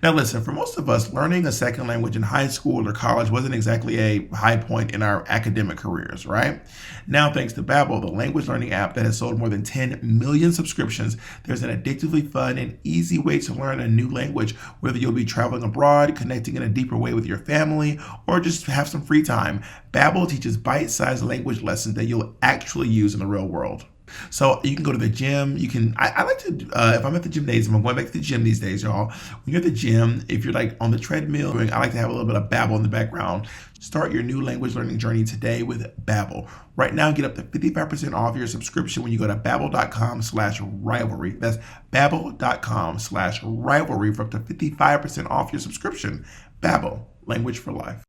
Now, listen, for most of us, learning a second language in high school or college wasn't exactly a high point in our academic careers, right? Now, thanks to Babbel, the language learning app that has sold more than 10 million subscriptions, there's an addictively fun and easy way to learn a new language, whether you'll be traveling abroad, connecting in a deeper way with your family, or just have some free time. Babbel teaches bite-sized language lessons that you'll actually use in the real world. So you can go to the gym. I like to, if I'm at the gymnasium, I'm going back to the gym these days, y'all. When you're at the gym, if you're like on the treadmill, I like to have a little bit of Babbel in the background. Start your new language learning journey today with Babbel. Right now, get up to 55% off your subscription when you go to babbel.com/rivalry. That's babbel.com/rivalry for up to 55% off your subscription. Babbel, language for life.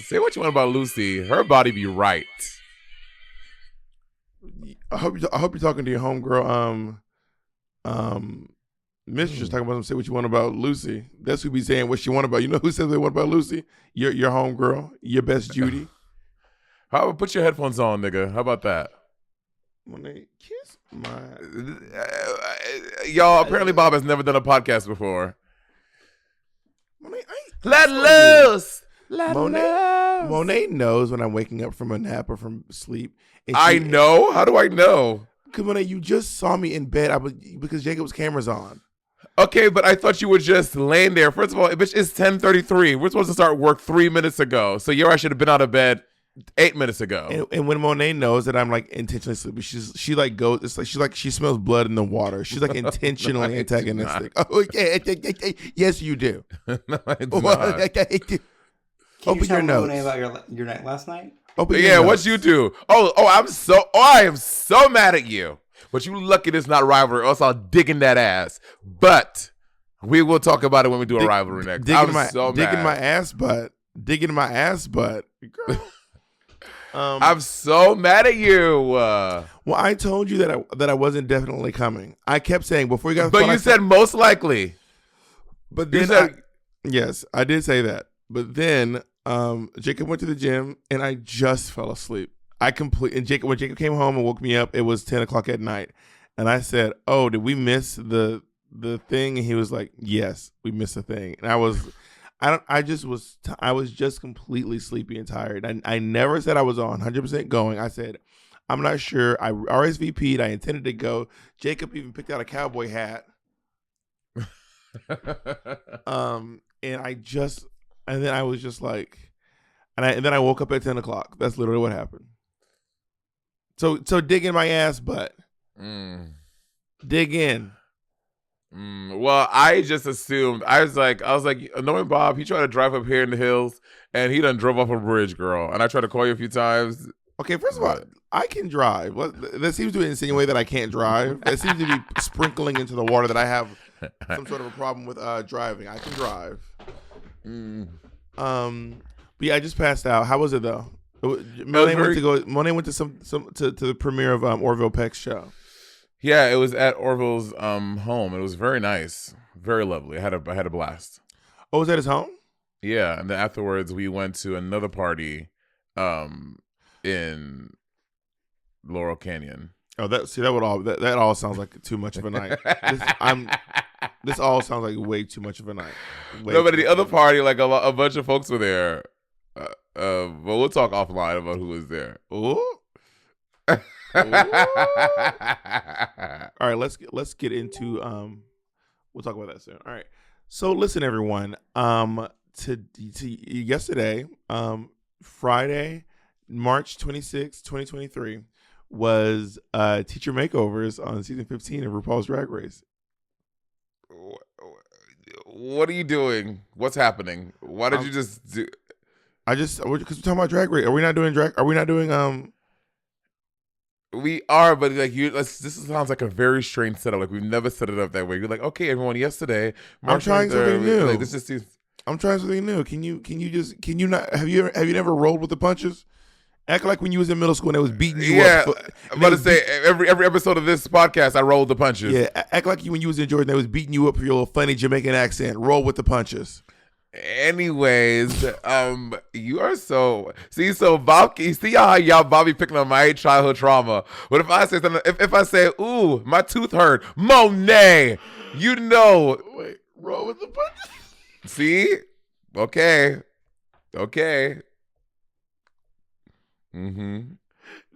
Say what you want about Lucy. Her body be right. I hope you're talking to your homegirl. Mistress talking about say what you want about Lucy. That's who be saying what she want about. You know who says they want about Lucy? Your homegirl, your best Judy. How about put your headphones on, nigga? How about that? When they kiss my y'all. Apparently, Bob has never done a podcast before. Let loose. Monet knows when I'm waking up from a nap or from sleep. I know. How do I know? Because Monet, you just saw me in bed. Because Jacob's camera's on. Okay, but I thought you were just laying there. First of all, bitch, it's 10:33. We're supposed to start work 3 minutes ago. So I should have been out of bed 8 minutes ago. And when Monet knows that I'm like intentionally sleepy, she like goes. It's like she smells blood in the water. She's like intentionally antagonistic. Oh yeah, yes you do. No, I do not. Can Open you tell your notes. Monet about your night last night? Yeah, what you do? I am so mad at you. But you lucky this not rivalry, or else I'll dig in that ass. But we will talk about it when we do a rivalry next. Digging my ass butt. Digging my ass butt. Girl. I'm so mad at you. Well, I told you that I wasn't definitely coming. I kept saying before you got. But you said most likely. But then yes, I did say that. But then Jacob went to the gym and I just fell asleep. When Jacob came home and woke me up, it was 10 o'clock at night. And I said, "Oh, did we miss the thing?" And he was like, "Yes, we missed the thing." And I was just completely sleepy and tired. I never said I was 100% going. I said, "I'm not sure." I RSVP'd. I intended to go. Jacob even picked out a cowboy hat. And then I was just like, and then I woke up at 10 o'clock. That's literally what happened. So dig in my ass butt. Dig in. Well, I just assumed. I was like, knowing Bob, he tried to drive up here in the hills, and he done drove off a bridge, girl. And I tried to call you a few times. Okay, first of all, I can drive. That seems to insinuate that I can't drive. That seems to be sprinkling into the water that I have some sort of a problem with driving. I can drive. But yeah, I just passed out. How was it though? Monet went to to the premiere of Orville Peck's show. Yeah, it was at Orville's home. It was very nice, very lovely. I had a blast. Oh, was that his home? Yeah, and then afterwards we went to another party, in Laurel Canyon. Oh, that all sounds like too much of a night. This all sounds like way too much of a night. No, but at the other party, like a bunch of folks were there. But we'll talk offline about who was there. Ooh. All right, let's get into we'll talk about that soon. All right. So listen, everyone. To yesterday, Friday, March 26, 2023, was Teacher Makeovers on season 15 of RuPaul's Drag Race. What are you doing? What's happening? Why did you just do? Because we're talking about Drag Race. Are we not doing drag? Are we not doing We are, but like this sounds like a very strange setup. Like we've never set it up that way. You're like, okay, everyone. Yesterday, I'm trying something new. Like, this just seems. I'm trying something new. Can you not? Have you never rolled with the punches? Act like when you was in middle school and they was beating you up. Yeah, I'm about to say every episode of this podcast, I rolled the punches. Yeah, act like when you was in Jordan, they was beating you up for your little funny Jamaican accent. Roll with the punches. Anyways, you are so Bob. You see how y'all Bobby picking on my childhood trauma. But if I say something, if I say, "Ooh, my tooth hurt," Monet, you know. Wait, roll with the punch. See, okay. Did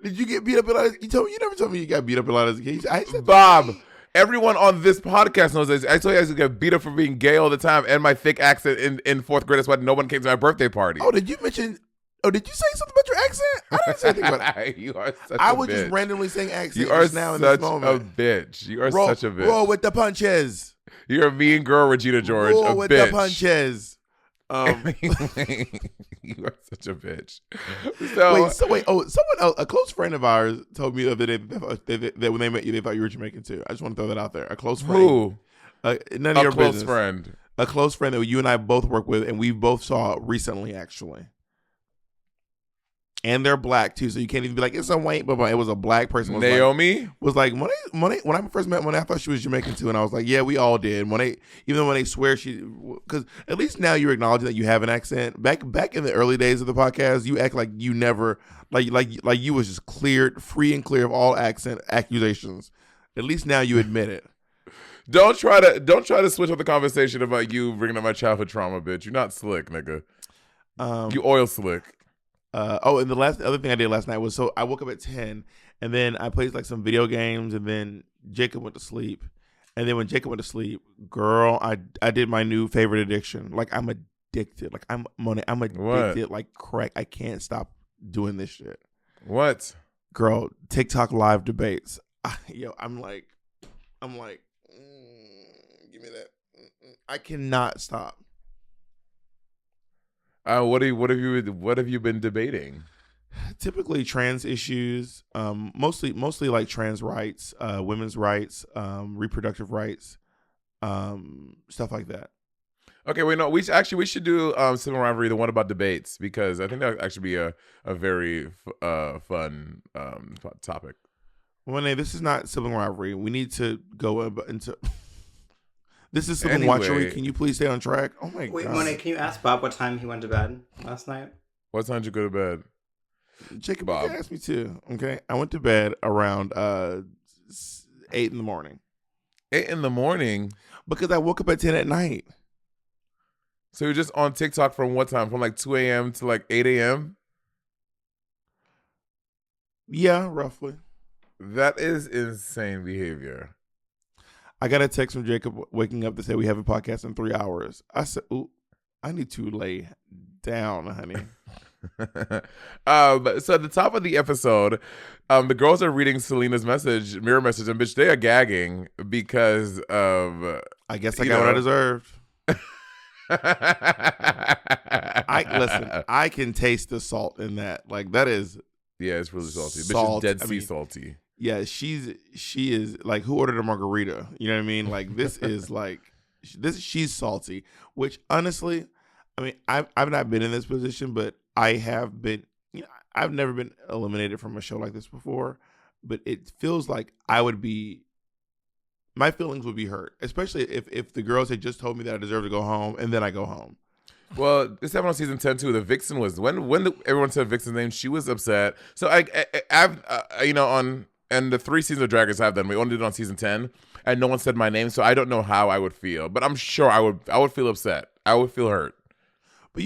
you get beat up a lot? You never told me you got beat up a lot as a kid. I said, Bob. Everyone on this podcast knows this. I told you I used to get beat up for being gay all the time and my thick accent in fourth grade. That's why no one came to my birthday party. Oh, did you say something about your accent? I didn't say anything about it. You are such I a was bitch. just randomly saying accent. You are now in such this moment. a bitch. You are such a bitch. Roll with the punches. You're a mean girl, Regina George. Roll a with bitch. the punches. You are such a bitch. So wait. Oh, someone else, a close friend of ours told me the other day that when they met you, they thought you were Jamaican too. I just want to throw that out there. A close friend. Who? None of your close business. friend. A close friend that you and I both work with, and we both saw recently, actually. And they're black too, so you can't even be like it's a white, but it was a black person. Naomi was like Monet. When I first met Monet, I thought she was Jamaican too, and I was like, yeah, we all did. Monet, even though Monet swears because at least now you're acknowledging that you have an accent. Back in the early days of the podcast, you act like you never like you was just free and clear of all accent accusations. At least now you admit it. Don't try to switch up the conversation about you bringing up my childhood trauma, bitch. You're not slick, nigga. You oil slick. And the other thing I did last night was I woke up at 10 and then I played like some video games and then Jacob went to sleep. And then when Jacob went to sleep, girl, I did my new favorite addiction. Like I'm addicted. Like I'm addicted what? Like crack. I can't stop doing this shit. What? Girl, TikTok live debates. I'm like, give me that. I cannot stop. What have you been debating? Typically trans issues, mostly like trans rights, women's rights, reproductive rights, stuff like that. Okay, wait, no, we should do Sibling Rivalry, the one about debates, because I think that would actually be a very fun topic. Monet, this is not Sibling Rivalry. We need to go into. This is Sibling Anyway. Watchery. Can you please stay on track? Oh my god. Wait, Monet, can you ask Bob what time he went to bed last night? What time did you go to bed? Jacob, Bob. you can ask me too. Okay, I went to bed around 8 in the morning. 8 in the morning? Because I woke up at 10 at night. So you're just on TikTok from what time? From like 2 a.m. to like 8 a.m.? Yeah, roughly. That is insane behavior. I got a text from Jacob waking up to say we have a podcast in 3 hours. I said, ooh, I need to lay down, honey. So at the top of the episode, the girls are reading Selena's mirror message, and bitch, they are gagging because of. I guess I got what I deserved. I can taste the salt in that. Like that is. Yeah, it's really salty. Salt. Bitch is dead sea salty. Yeah, she is like, who ordered a margarita? You know what I mean? Like this is like she's salty. Which honestly, I mean, I've not been in this position, but I have been. You know, I've never been eliminated from a show like this before, but it feels like my feelings would be hurt, especially if the girls had just told me that I deserve to go home, and then I go home. Well, this happened on season 10 too. The Vixen was everyone said Vixen's name, she was upset. So I've and the 3 seasons of Drag Race I've done, we only did it on season 10, and no one said my name, so I don't know how I would feel, but I'm sure I would feel upset. I would feel hurt. But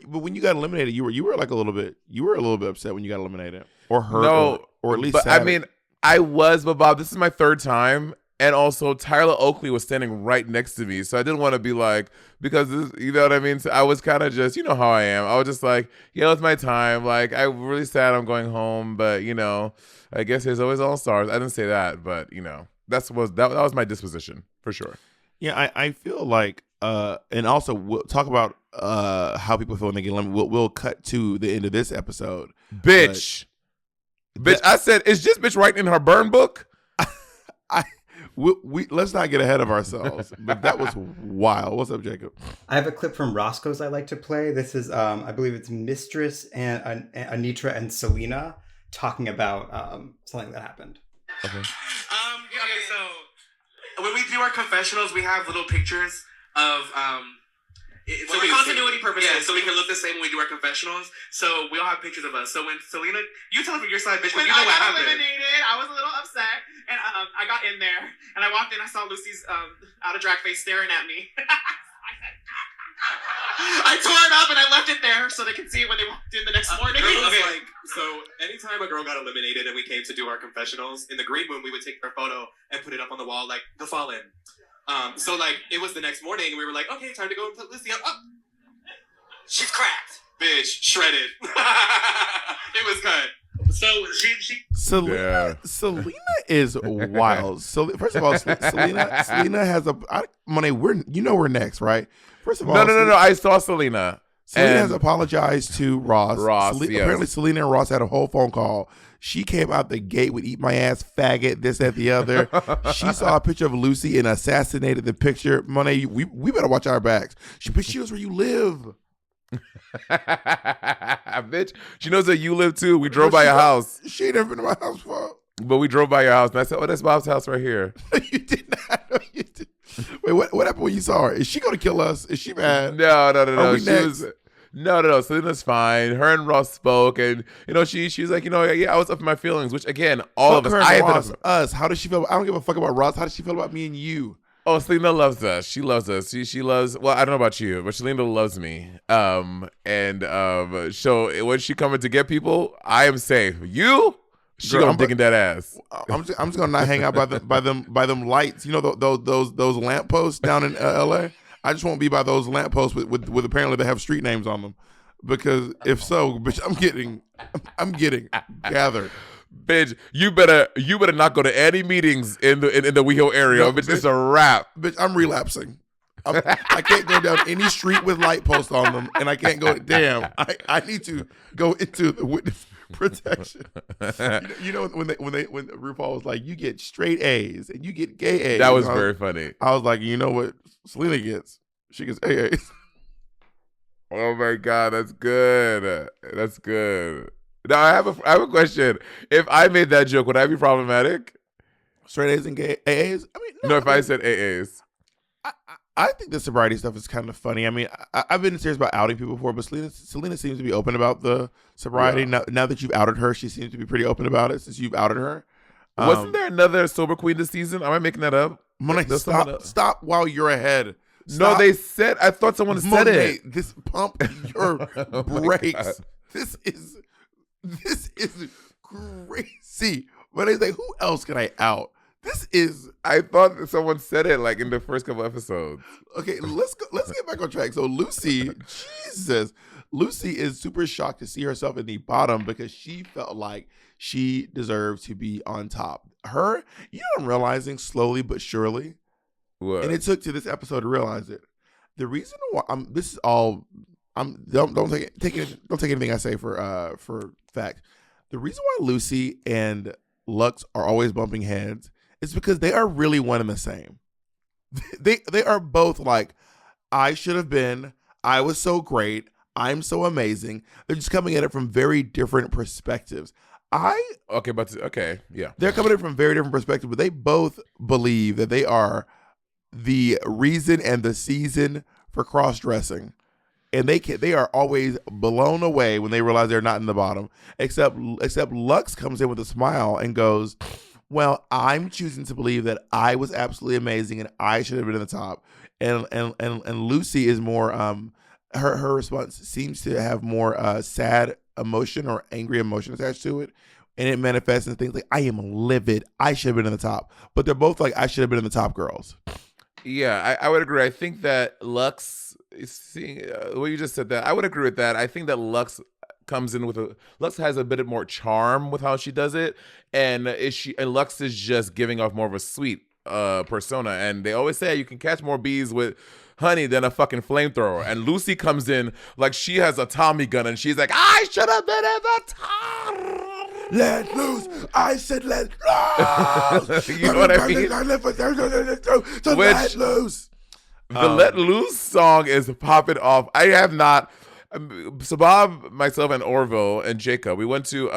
but when you got eliminated, you were like a little bit upset when you got eliminated, or hurt, no, or at least. But sad. I mean, I was, but Bob, this is my 3rd time. And also, Tyler Oakley was standing right next to me. So I didn't want to be like, because this, you know what I mean? So I was kind of just, you know how I am. I was just like, yeah, it's my time. Like, I'm really sad I'm going home. But, you know, I guess there's always all stars. I didn't say that. But, you know, that was my disposition for sure. Yeah, I feel like, and also we'll talk about how people feel when they get eliminated. We'll cut to the end of this episode. Bitch, I said, is this bitch writing in her burn book? We let's not get ahead of ourselves, but that was wild. What's up, Jacob? I have a clip from Roscoe's I like to play. This is, I believe it's Mistress and Anitra and Selena talking about something that happened. Okay, so when we do our confessionals, we have little pictures of For continuity purposes. Yeah, so we can look the same when we do our confessionals. So we all have pictures of us. So when Selena, you tell us from your side, bitch, when you know what happened. I got eliminated, I was a little upset, and I got in there, and I walked in, I saw Lucy's out of drag face staring at me. I tore it up and I left it there so they could see it when they walked in the next morning. Okay. So anytime a girl got eliminated and we came to do our confessionals, in the green room we would take their photo and put it up on the wall like the fallen. So like it was the next morning and we were like, okay, time to go and put Lucy up. Oh. She's cracked. Bitch, shredded. It was cut. So Selena is wild. So first of all, Selena has a Monet. We're next, right? First of all, no. I saw Selena. Selena has apologized to Ross. Yes. Apparently, Selena and Ross had a whole phone call. She came out the gate with "eat my ass, faggot," this, that, the other. She saw a picture of Lucy and assassinated the picture. Monet, we better watch our backs. She knows where you live. Bitch, she knows that you live too. We drove by your house. She ain't never been to my house before. But we drove by your house, and I said, "Oh, that's Bob's house right here." You did not. No, you did. Wait, what happened when you saw her? Is she gonna kill us? Is she mad? No. No. Selena's fine. Her and Ross spoke, and she's like, yeah, I was up in my feelings. Which again, all Fuck of her us. and Ross, us. How does she feel? I don't give a fuck about Ross. How does she feel about me and you? Oh, Selena loves us. She loves us. She loves. Well, I don't know about you, but Selena loves me. So when she coming to get people, I am safe. You. She gonna digging that ass. I'm just gonna not hang out by them lights. You know those lampposts down in LA. I just won't be by those lampposts with apparently they have street names on them, because if so, bitch, I'm getting gathered. Bitch, you better not go to any meetings in the WeHo area. No, bitch, it's a wrap. Bitch, I'm relapsing. I can't go down any street with light posts on them, and I can't go. Damn, I need to go into the witness protection. You know when RuPaul was like, you get straight A's and you get gay A's. That was very funny. I was like, you know what Selena gets? She gets AAs. Oh my God, that's good. That's good. Now I have a question. If I made that joke, would I be problematic? Straight A's and gay AAs? I mean, no. If I said AAs. I think the sobriety stuff is kind of funny. I mean, I've been serious about outing people before, but Selena seems to be open about the sobriety. Yeah. Now that you've outed her, she seems to be pretty open about it since you've outed her. Wasn't there another sober queen this season? Am I making that up? Monet, stop while you're ahead. Stop. No, they said. I thought someone said it. This pump your brakes. This is crazy. But they say, who else can I out? I thought that someone said it like in the first couple episodes. Okay, let's get back on track. So Lucy is super shocked to see herself in the bottom because she felt like she deserved to be on top. I'm realizing slowly but surely. What? And it took to this episode to realize it. The reason why don't take anything I say for fact. The reason why Lucy and Lux are always bumping heads is because they are really one and the same. They are both like, I should have been, I was so great, I'm so amazing. They're just coming at it from very different perspectives. They're coming at it from very different perspectives, but they both believe that they are the reason and the season for cross-dressing. And they are always blown away when they realize they're not in the bottom. Except Lux comes in with a smile and goes, well, I'm choosing to believe that I was absolutely amazing and I should have been in the top. And Lucy is more her response seems to have more sad emotion or angry emotion attached to it. And it manifests in things like, I am livid, I should have been in the top. But they're both like, I should have been in the top girls. Yeah, I would agree. I think that Lux, what you just said, that I would agree with that. I think that Lux comes in Lux has a bit more charm with how she does it, and Lux is just giving off more of a sweet persona. And they always say you can catch more bees with honey than a fucking flamethrower. And Lucy comes in like she has a Tommy gun, and she's like, I should have been in the top. Let loose. I said let loose. You know what I mean? Let loose. The Let Loose song is popping off. I have not. So Bob, myself, and Orville and Jacob, we went to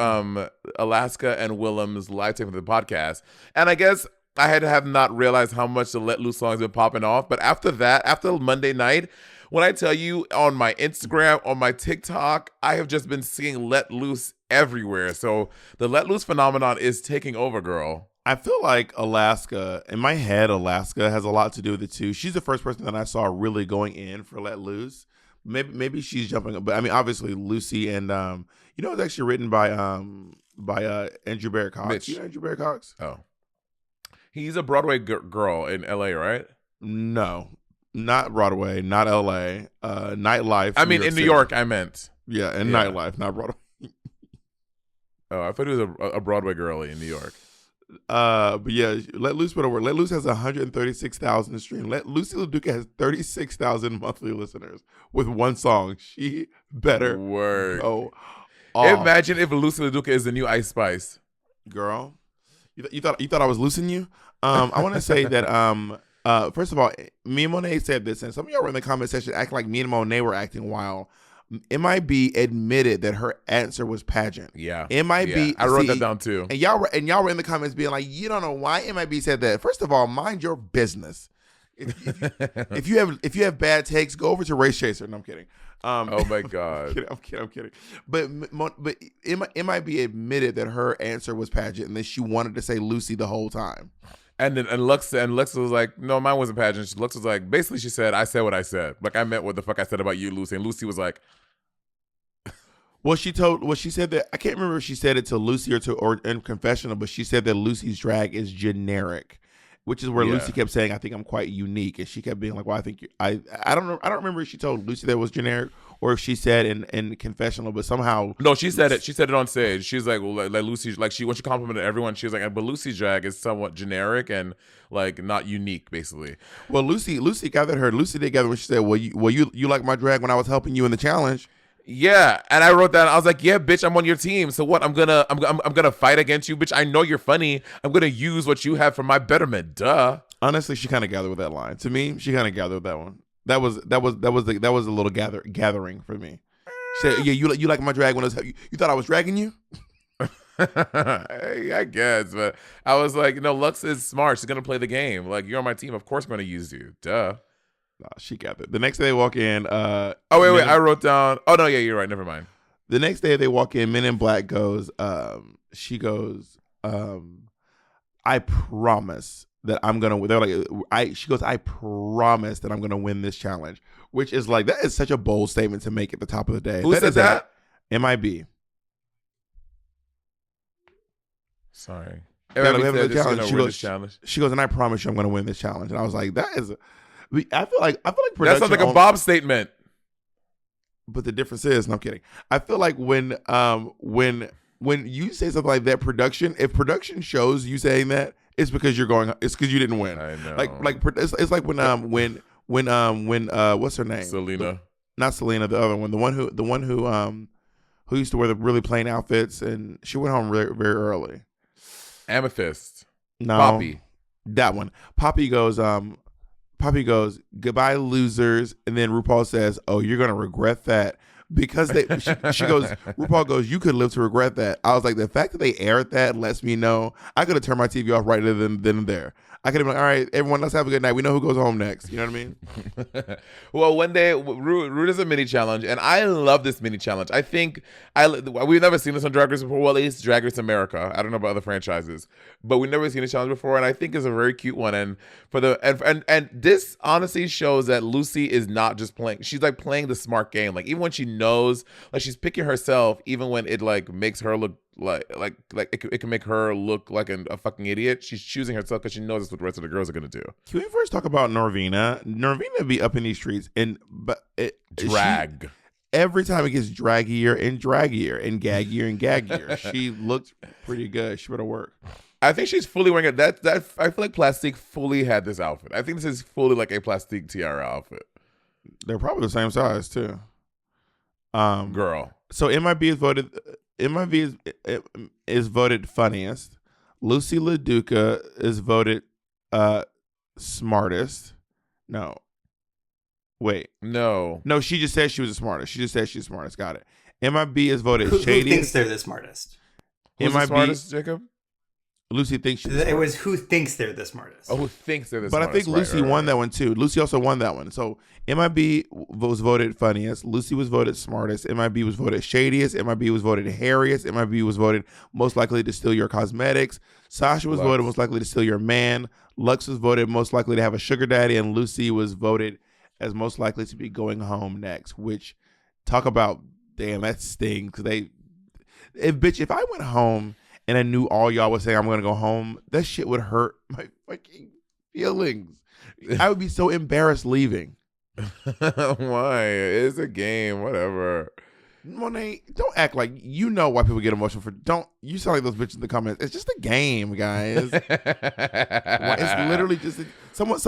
Alaska and Willem's live tape of the podcast. And I guess I have not realized how much the Let Loose song has been popping off. But after that, after Monday night, When I tell you on my Instagram, on my TikTok, I have just been seeing Let Loose everywhere. So the Let Loose phenomenon is taking over, girl. I feel like Alaska, in my head, Alaska has a lot to do with it too. She's the first person that I saw really going in for Let Loose. Maybe she's jumping, but I mean, obviously Lucy and it's actually written by Andrew Barrett Cox. Mitch. You know Andrew Barrett Cox? Oh, he's a Broadway girl in L.A., right? No, not Broadway, not L.A. Nightlife. I mean, in New York, I meant. Yeah, and Nightlife, not Broadway. Oh, I thought he was a Broadway girlie in New York. But yeah, Let Loose put over. Let Loose has 136,000 streams. Lucy LaDuca has 36,000 monthly listeners with one song. She better go off. Imagine if Lucy LaDuca is the new Ice Spice. Girl, you thought I was losing you? I want to say that first of all, me and Monet said this, and some of y'all were in the comment section acting like me and Monet were acting wild. MIB admitted that her answer was pageant. Yeah. MIB. I wrote that down too. And y'all were in the comments being like, you don't know why MIB said that. First of all, mind your business. If you have bad takes, go over to Race Chaser. No, I'm kidding. Oh my God. I'm kidding. But MIB admitted that her answer was pageant and that she wanted to say Lucy the whole time. And Lux was like, no, mine wasn't pageant. Lux was like, basically she said, I said what I said. Like I meant what the fuck I said about you, Lucy. And Lucy was like, she said that, I can't remember if she said it to Lucy or in confessional, but she said that Lucy's drag is generic, which is where Lucy kept saying, I think I'm quite unique. And she kept being like, well, I think I don't know. I don't remember if she told Lucy that it was generic or if she said in confessional, but somehow. No, she said it. She said it on stage. She's like, well, like Lucy, like when she complimented everyone, she was like, but Lucy's drag is somewhat generic and like not unique, basically. Well, Lucy gathered her. Lucy did gather when she said, well, you like my drag when I was helping you in the challenge. Yeah, and I wrote that. I was like, "Yeah, bitch, I'm on your team. So what? I'm gonna fight against you, bitch. I know you're funny. I'm gonna use what you have for my betterment. Duh." Honestly, she kind of gathered with that line. To me, she kind of gathered with that one. That was a little gathering for me. She said, "Yeah, you like my drag when I was you thought I was dragging you." I guess, but I was like, Lux is smart. She's gonna play the game. Like you're on my team. Of course, I'm gonna use you. Duh. Nah, she gathered. The next day they walk in. Wait. I wrote down. Oh no, yeah, you're right. Never mind. The next day they walk in. Men in Black goes. She goes. I promise that I'm gonna. They're like. She goes. I promise that I'm gonna win this challenge. Which is like that is such a bold statement to make at the top of the day. Who said that? MIB. Sorry. She goes, and I promise you, I'm gonna win this challenge. And I was like, that is. I feel like production. That sounds like a Bob statement. But the difference is, no, I'm kidding. I feel like when you say something like that, if production shows you saying that, it's because you're going. It's because you didn't win. I know. Like it's like when what's her name? Selena. Not Selena. The other one. The one who used to wear the really plain outfits, and she went home very, very early. Amethyst. No. Poppy. That one. Poppy goes, goodbye, losers. And then RuPaul says, oh, you're going to regret that. Because she goes, RuPaul goes, you could live to regret that. I was like, the fact that they aired that lets me know I could have turned my TV off right then and there. I could have been like, all right, everyone, let's have a good night. We know who goes home next. You know what I mean? Well, one day, Ru does a mini challenge, and I love this mini challenge. I think we've never seen this on Drag Race before. Well, at least Drag Race America. I don't know about other franchises, but we've never seen a challenge before, and I think it's a very cute one. And and this honestly shows that Lucy is not just playing; she's like playing the smart game. Like even when she knows, like she's picking herself, even when it like makes her look like it can make her look like a fucking idiot. She's choosing herself because she knows that's what the rest of the girls are gonna do. Can we first talk about Norvina? Norvina be up in these streets drag. Every time it gets draggier and draggier and gaggier and gaggier. She looks pretty good. She better work. I think she's fully wearing it. That I feel like Plastique fully had this outfit. I think this is fully like a Plastique tiara outfit. They're probably the same size too. Girl. So MIB is voted funniest. Lucy LaDuca is voted smartest. No. Wait. No, she just said she was the smartest. She just said she's the smartest. Got it. MIB is voted Who shadiest. thinks they're the smartest? Who's the smartest, Jacob? Lucy thinks she's It was who thinks they're the smartest. Oh, who thinks they're the But smartest. I think Lucy won that one too. Lucy also won that one. So MIB was voted funniest. Lucy was voted smartest. MIB was voted shadiest. MIB was voted hairiest. MIB was voted most likely to steal your cosmetics. Sasha was voted most likely to steal your man. Lux was voted most likely to have a sugar daddy. And Lucy was voted as most likely to be going home next. Which, talk about, damn, that stings. Because if I went home and I knew all y'all was saying I'm going to go home, that shit would hurt my fucking feelings. I would be so embarrassed leaving. Why? It's a game, whatever. Monet, don't act like you know why people get emotional you sound like those bitches in the comments. It's just a game, guys. It's literally just someone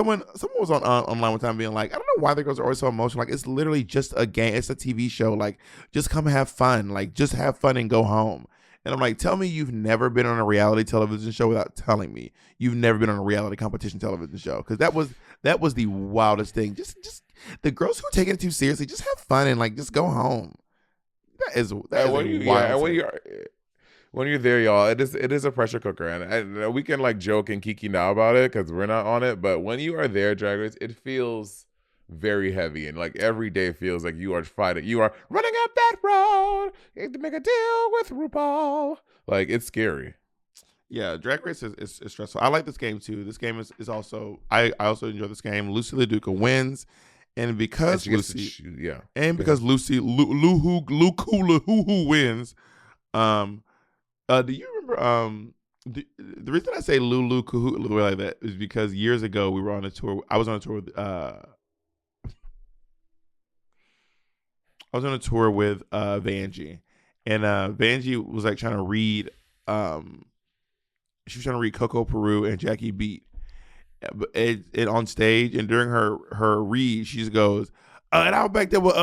was online one time being like, I don't know why the girls are always so emotional. Like, it's literally just a game. It's a TV show. Like, just come have fun. Like, just have fun and go home. And I'm like, tell me you've never been on a reality television show without telling me you've never been on a reality competition television show. Because that was the wildest thing. Just the girls who are taking it too seriously, just have fun and like just go home. That is when you're there, y'all, it is a pressure cooker, and we can like joke and kiki now about it because we're not on it. But when you are there, Drag Race, it feels very heavy, and like every day feels like you are fighting. You are running up that road to make a deal with RuPaul. Like, it's scary. Yeah, Drag Race is stressful. I like this game too. This game is also I also enjoy this game. Lucy LaDuca wins. And because Lucy, because Lucy Luhu wins, do you remember the reason I say Lulu Kuhu the way like that is because years ago we were on a tour. I was on a tour with Vanjie, and Vanjie was like trying to read she was trying to read Coco Peru and Jackie Beat. It on stage, and during her read, she just goes, and I was back there with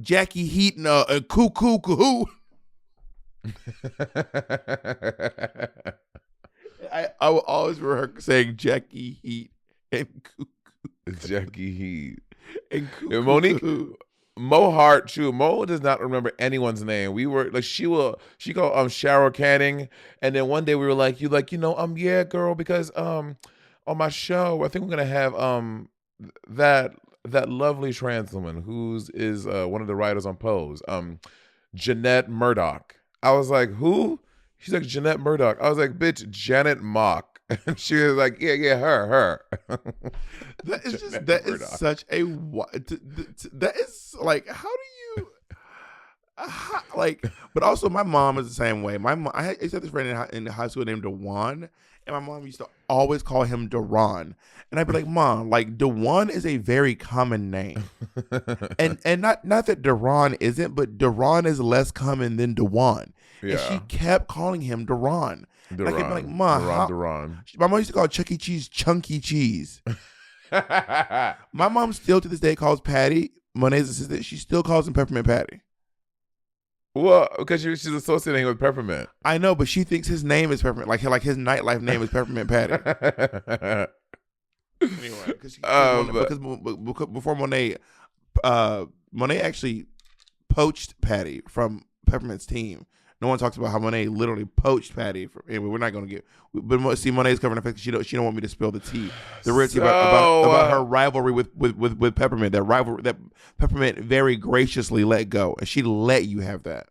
Jackie Heat and Cuckoo Cahoo. I will always remember her saying Jackie Heat and Cuckoo. Jackie Heat and Cuckoo. And Monique. Mo Hart, true. Mo does not remember anyone's name. We were like, she called shower canning, and then one day we were like, yeah, girl, because on my show, I think we're gonna have that lovely trans woman who's is one of the writers on Pose, Jeanette Murdoch. I was like, who? She's like, Jeanette Murdoch. I was like, bitch, Janet Mock. And she was like, yeah, her. That is just is such a that is like, how do you like? But also, my mom is the same way. My mom, I used to have this friend in high school named Dewan, and my mom used to always call him Deron, and I'd be like, Mom, like Dewan is a very common name, and not that Deron isn't, but Deron is less common than Dewan. Yeah. And she kept calling him Deron. I kept like, Mom, Deron. My mom used to call Chuck E. Cheese Chunky Cheese. My mom still to this day calls Patty, Monet's assistant, she still calls him Peppermint Patty. Well, because she's associating with Peppermint. I know, but she thinks his name is Peppermint. Like his nightlife name is Peppermint Patty. Anyway, because before Monet, Monet actually poached Patty from Peppermint's team. No one talks about how Monet literally poached Patty. Anyway, we're not going to get. But see, Monet's covering the fact that she don't want me to spill the tea. The real tea about her rivalry with Peppermint. That Peppermint very graciously let go, and she let you have that.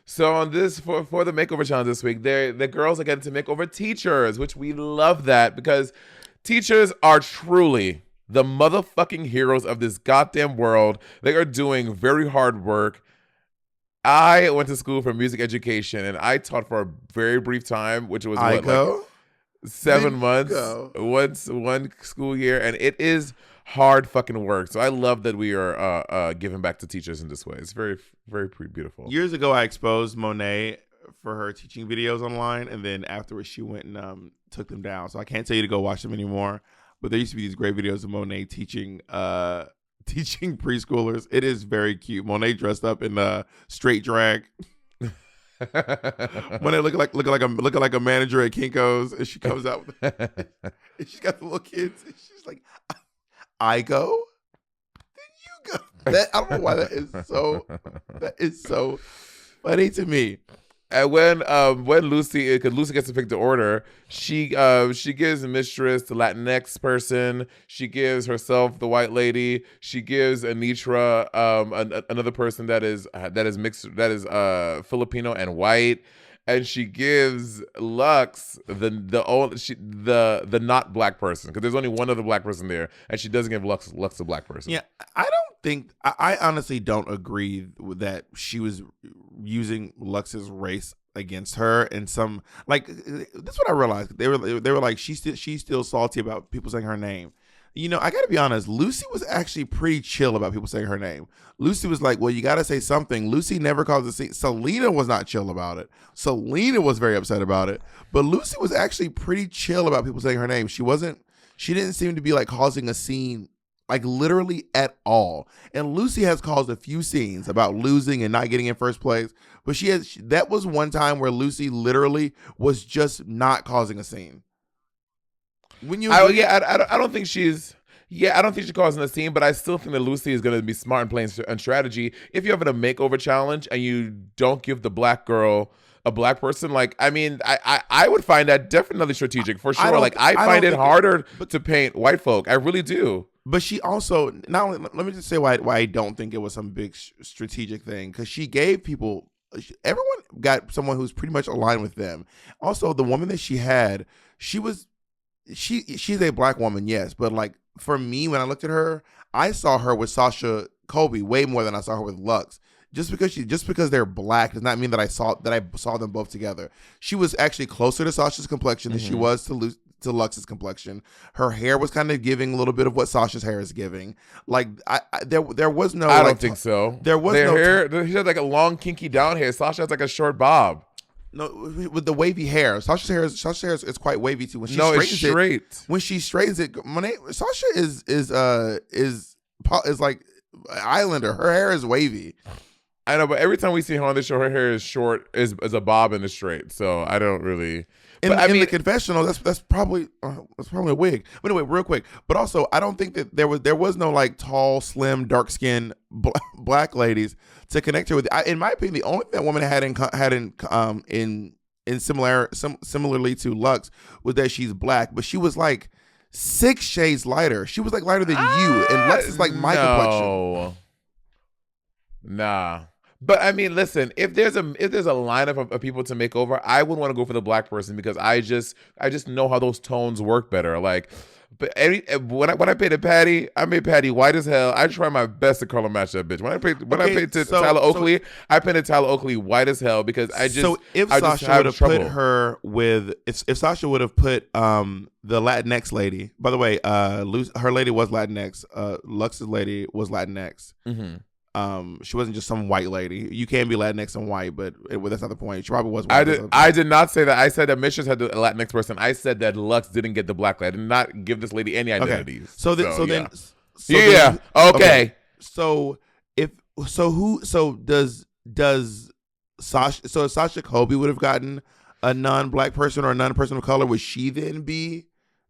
So on this for the makeover challenge this week, the girls are getting to make over teachers, which we love that because teachers are truly the motherfucking heroes of this goddamn world. They are doing very hard work. I went to school for music education, and I taught for a very brief time, which was 7 months, one school year, and it is hard fucking work. So I love that we are giving back to teachers in this way. It's very, very beautiful. Years ago, I exposed Monet for her teaching videos online, and then afterwards she went and took them down. So I can't tell you to go watch them anymore. But there used to be these great videos of Monet teaching preschoolers. It is very cute. Monet dressed up in straight drag. Monet looking like a manager at Kinko's, and she comes out with and she's got the little kids, and she's like, I go, then you go. I don't know why that is so funny to me. And when Lucy, because Lucy gets to pick the order, she gives Mistress the Latinx person. She gives herself the white lady. She gives Anitra another person that is mixed, that is Filipino and white. And she gives Lux the not black person, because there's only one other black person there, and she doesn't give Lux a black person. Yeah, I honestly don't agree with that. She was using Lux's race against her, and some like that's what I realized. They were like she's still salty about people saying her name. You know, I got to be honest. Lucy was actually pretty chill about people saying her name. Lucy was like, well, you got to say something. Lucy never caused a scene. Selena was not chill about it. Selena was very upset about it. But Lucy was actually pretty chill about people saying her name. She didn't seem to be like causing a scene, like literally at all. And Lucy has caused a few scenes about losing and not getting in first place. But that was one time where Lucy literally was just not causing a scene. I don't think she's causing a scene, but I still think that Lucy is going to be smart in playing and strategy. If you're having a makeover challenge and you don't give the black girl a black person, like, I mean, I would find that definitely strategic for sure. I find it harder to paint white folk. I really do. But she also, not only, let me just say why I don't think it was some big strategic thing, because she gave people, everyone got someone who's pretty much aligned with them. Also, the woman that she had, she's a black woman, yes, but like for me, when I looked at her, I saw her with Sasha Colby way more than I saw her with Lux. Just because they're black does not mean that I saw them both together. She was actually closer to Sasha's complexion than she was to Lux's complexion. Her hair was kind of giving a little bit of what Sasha's hair is giving. Like there was no. I don't think so. There was their no hair. She had like a long kinky down hair. Sasha has like a short bob. No, with the wavy hair. Sasha's hair is quite wavy too. When she it's straight. When she straightens it, Sasha is like Islander. Her hair is wavy. I know, but every time we see her on the show, her hair is short, is a bob and a straight. So I don't really. In the confessional, that's probably a wig. But anyway, real quick. But also, I don't think that there was no like tall, slim, dark skinned black ladies to connect her with. In my opinion, the only thing that woman similarly to Lux was that she's black, but she was like 6 shades lighter. She was like lighter than you, and Lux is like my complexion. Nah. But I mean, listen, if there's a lineup of people to make over, I would want to go for the black person, because I just know how those tones work better. Like, but when I painted Patty, I made Patty white as hell. I try my best to color match that bitch. When I painted Tyler Oakley, I painted Tyler Oakley white as hell, because if Sasha would have put her with if Sasha would have put the Latinx lady. By the way, her lady was Latinx. Lux's lady was Latinx. Mm-hmm. She wasn't just some white lady. You can be Latinx and white, but that's not the point. She probably was white. I did not say that. I said that Mistress had the Latinx person. I said that Lux didn't get the black lady. I did not give this lady any identities. Okay. Okay. Does Sasha? So if Sasha Colby would have gotten a non-black person or a non-person of color, would she then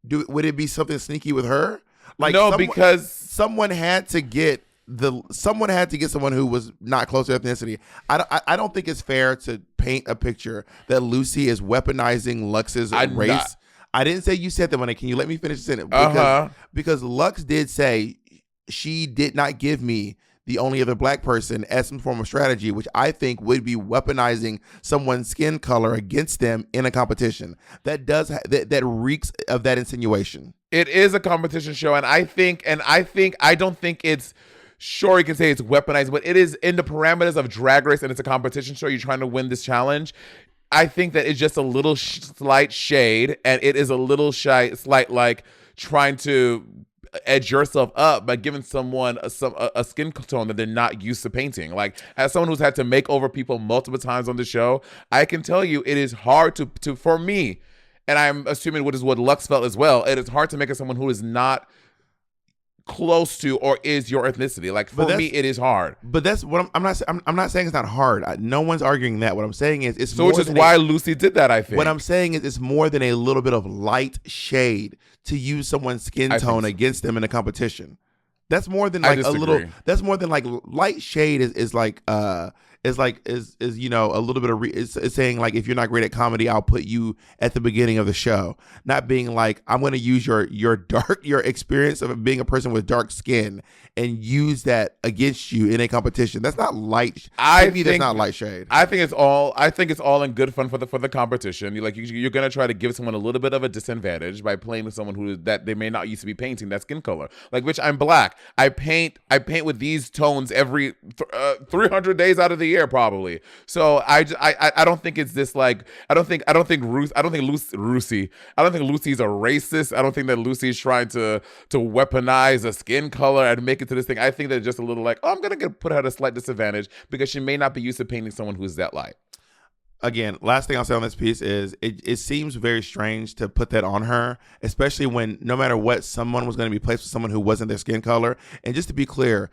would it be something sneaky with her? Like because someone had to get someone who was not close to ethnicity. I don't think it's fair to paint a picture that Lucy is weaponizing Lux's race. I didn't say you said that, Monet. Can you let me finish the sentence? Because Lux did say she did not give me the only other black person as some form of strategy, which I think would be weaponizing someone's skin color against them in a competition. That reeks of that insinuation. It is a competition show, and I don't think it's. Sure, you can say it's weaponized, but it is in the parameters of Drag Race, and it's a competition show. You're trying to win this challenge. I think that it's just a little slight shade, and it is a little slight like trying to edge yourself up by giving someone a skin tone that they're not used to painting. Like, as someone who's had to make over people multiple times on the show, I can tell you it is hard to for me, and I'm assuming what Lux felt as well. It is hard to make it someone who is not close to or is your ethnicity. Like, for me, it is hard. But that's what I'm not saying it's not hard. No one's arguing that. What I'm saying is it's so, which is why Lucy did that. I think what I'm saying is it's more than a little bit of light shade to use someone's skin tone against them in a competition. That's more than like a little. That's more than like light shade is like is like is a little bit of it's saying like, if you're not great at comedy, I'll put you at the beginning of the show. Not being like, I'm going to use your experience of being a person with dark skin and use that against you in a competition. That's not light. That's not light shade. I think it's all in good fun for the competition. You're gonna try to give someone a little bit of a disadvantage by playing with someone that they may not used to be painting that skin color. Like, which I'm black. I paint with these tones every 300 days out of the year probably. So I don't think it's this like I don't think Lucy's a racist. I don't think that Lucy's trying to weaponize a skin color and make it to this thing. I think they're just a little like, I'm gonna put her at a slight disadvantage because she may not be used to painting someone who's that light. Again, last thing I'll say on this piece is it seems very strange to put that on her, especially when no matter what, someone was going to be placed with someone who wasn't their skin color. And just to be clear,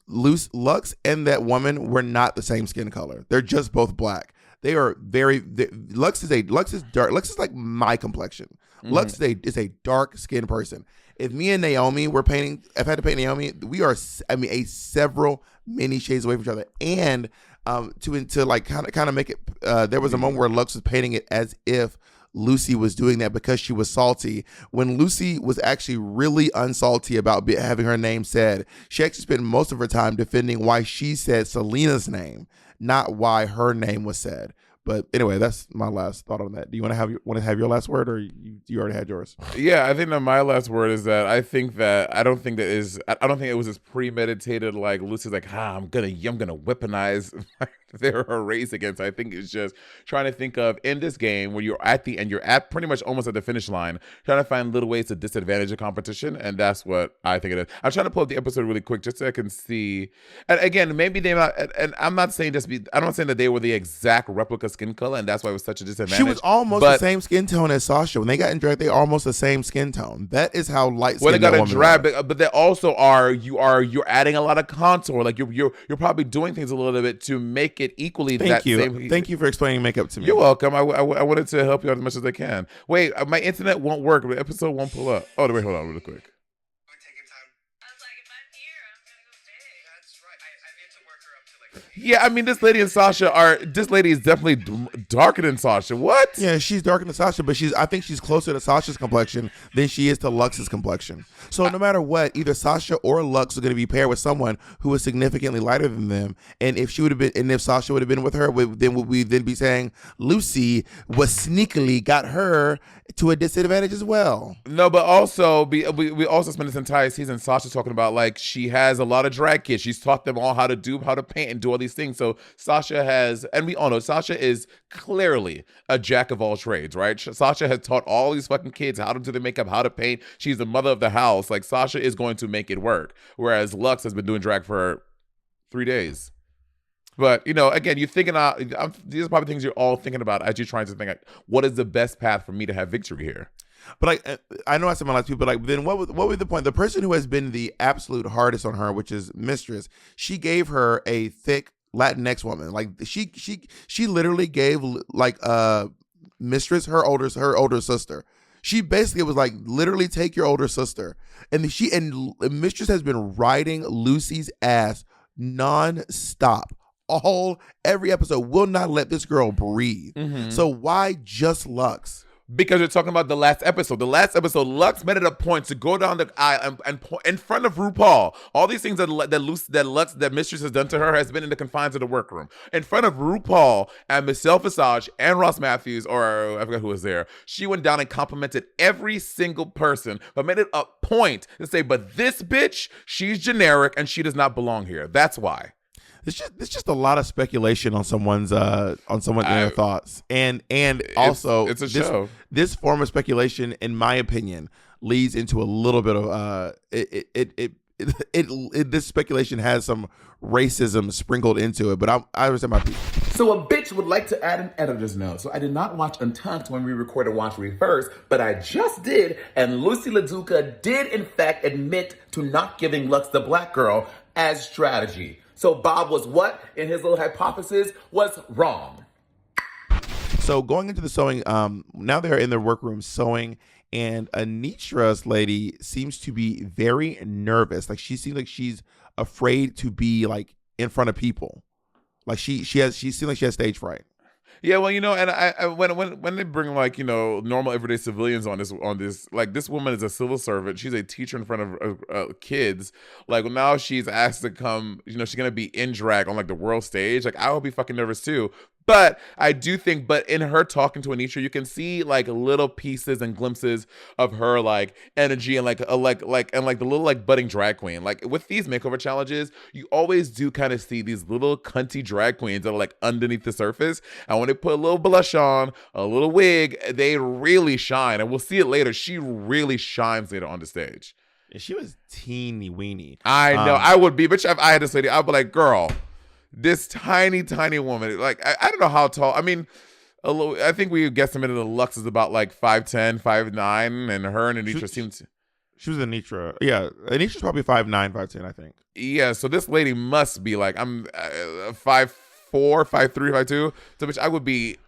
Lux and that woman were not the same skin color. They're just both black. They are Lux is dark. Lux is like my complexion. Mm-hmm. Lux is a dark skinned person. If me and Naomi were painting, if I had to paint Naomi, we are, several many shades away from each other. And to like kind of make it, there was a moment where Lux was painting it as if Lucy was doing that because she was salty, when Lucy was actually really unsalty about having her name said. She actually spent most of her time defending why she said Selena's name, not why her name was said. But anyway, that's my last thought on that. Do you want to have your last word, or you already had yours? Yeah, I think that my last word is that I don't think it was as premeditated. Like Lucy's like, I'm gonna weaponize their race against. I think it's just trying to think of, in this game where you're at the end, you're at pretty much almost at the finish line, trying to find little ways to disadvantage a competition, and that's what I think it is. I'm trying to pull up the episode really quick just so I can see. And again, maybe they're not. And I'm not saying I'm not saying that they were the exact replica skin color, and that's why it was such a disadvantage. She was almost the same skin tone as Sasha. When they got in drag, they almost the same skin tone. That is how light skinned when they got in drag, but they also you're adding a lot of contour. Like you're probably doing things a little bit to make it equally. Thank you for explaining makeup to me. You're welcome. I wanted to help you out as much as I can. Wait, my internet won't work. The episode won't pull up. Oh, wait, hold on really quick. Yeah, I mean, this lady and Sasha this lady is definitely darker than Sasha. What? Yeah, she's darker than Sasha, but I think she's closer to Sasha's complexion than she is to Lux's complexion. So no matter what, either Sasha or Lux are going to be paired with someone who is significantly lighter than them. And if Sasha would have been with her, then would we then be saying Lucy was sneakily got her to a disadvantage as well? No, but also we also spent this entire season Sasha talking about like she has a lot of drag kids. She's taught them all how to paint and do all these things. So Sasha has, and we all know Sasha is clearly a jack of all trades, right? Sasha has taught all these fucking kids how to do the makeup, how to paint. She's the mother of the house. Like Sasha is going to make it work. Whereas Lux has been doing drag for 3 days. But, again, you're thinking these are probably things you're all thinking about as you're trying to think, like, what is the best path for me to have victory here? But like, I know I said my last people, but like, then what was the point? The person who has been the absolute hardest on her, which is Mistress, she gave her a thick Latinx woman. Like she literally gave like Mistress her older sister. She basically was like, literally take your older sister, and Mistress has been riding Lucy's ass non-stop. Every episode, will not let this girl breathe. Mm-hmm. So why just Lux? Because you're talking about the last episode. The last episode, Lux made it a point to go down the aisle and in front of RuPaul. All these things that Mistress has done to her has been in the confines of the workroom. In front of RuPaul and Michelle Visage and Ross Matthews, or I forgot who was there. She went down and complimented every single person, but made it a point to say, but this bitch, she's generic and she does not belong here. That's why. It's just a lot of speculation on someone's inner thoughts, and also it's a show. This form of speculation, in my opinion, leads into a little bit of this speculation has some racism sprinkled into it. But I understand my piece. So a bitch would like to add an editor's note. So I did not watch Untucked when we recorded Watchery first, but I just did, and Lucy LaDuca did in fact admit to not giving Lux the black girl as strategy. So Bob was what, in his little hypothesis, was wrong. So going into the sewing, now they're in the workroom sewing, and Anitra's lady seems to be very nervous. Like she seems like she's afraid to be like in front of people. Like she seems like she has stage fright. Yeah, well, and I when they bring like normal everyday civilians on this like this woman is a civil servant, she's a teacher in front of kids. Like now she's asked to come, she's gonna be in drag on like the world stage. Like I would be fucking nervous too. But I do think, but in her talking to Anitra, you can see like little pieces and glimpses of her like energy and like the little like budding drag queen. Like with these makeover challenges, you always do kind of see these little cunty drag queens that are like underneath the surface. And when they put a little blush on, a little wig, they really shine. And we'll see it later. She really shines later on the stage. And she was teeny weeny. I know. I would be, but if I had to say, I'd be like, girl. This tiny woman, like I don't know how tall. I mean, I think we guesstimated the Lux is about like 5'10", 5'9", and her and Anitra seems. She was Anitra. Yeah, Anitra's probably 5'9", 5'10", I think. Yeah, so this lady must be like I'm 5'4", 5'3", 5'2", to which I would be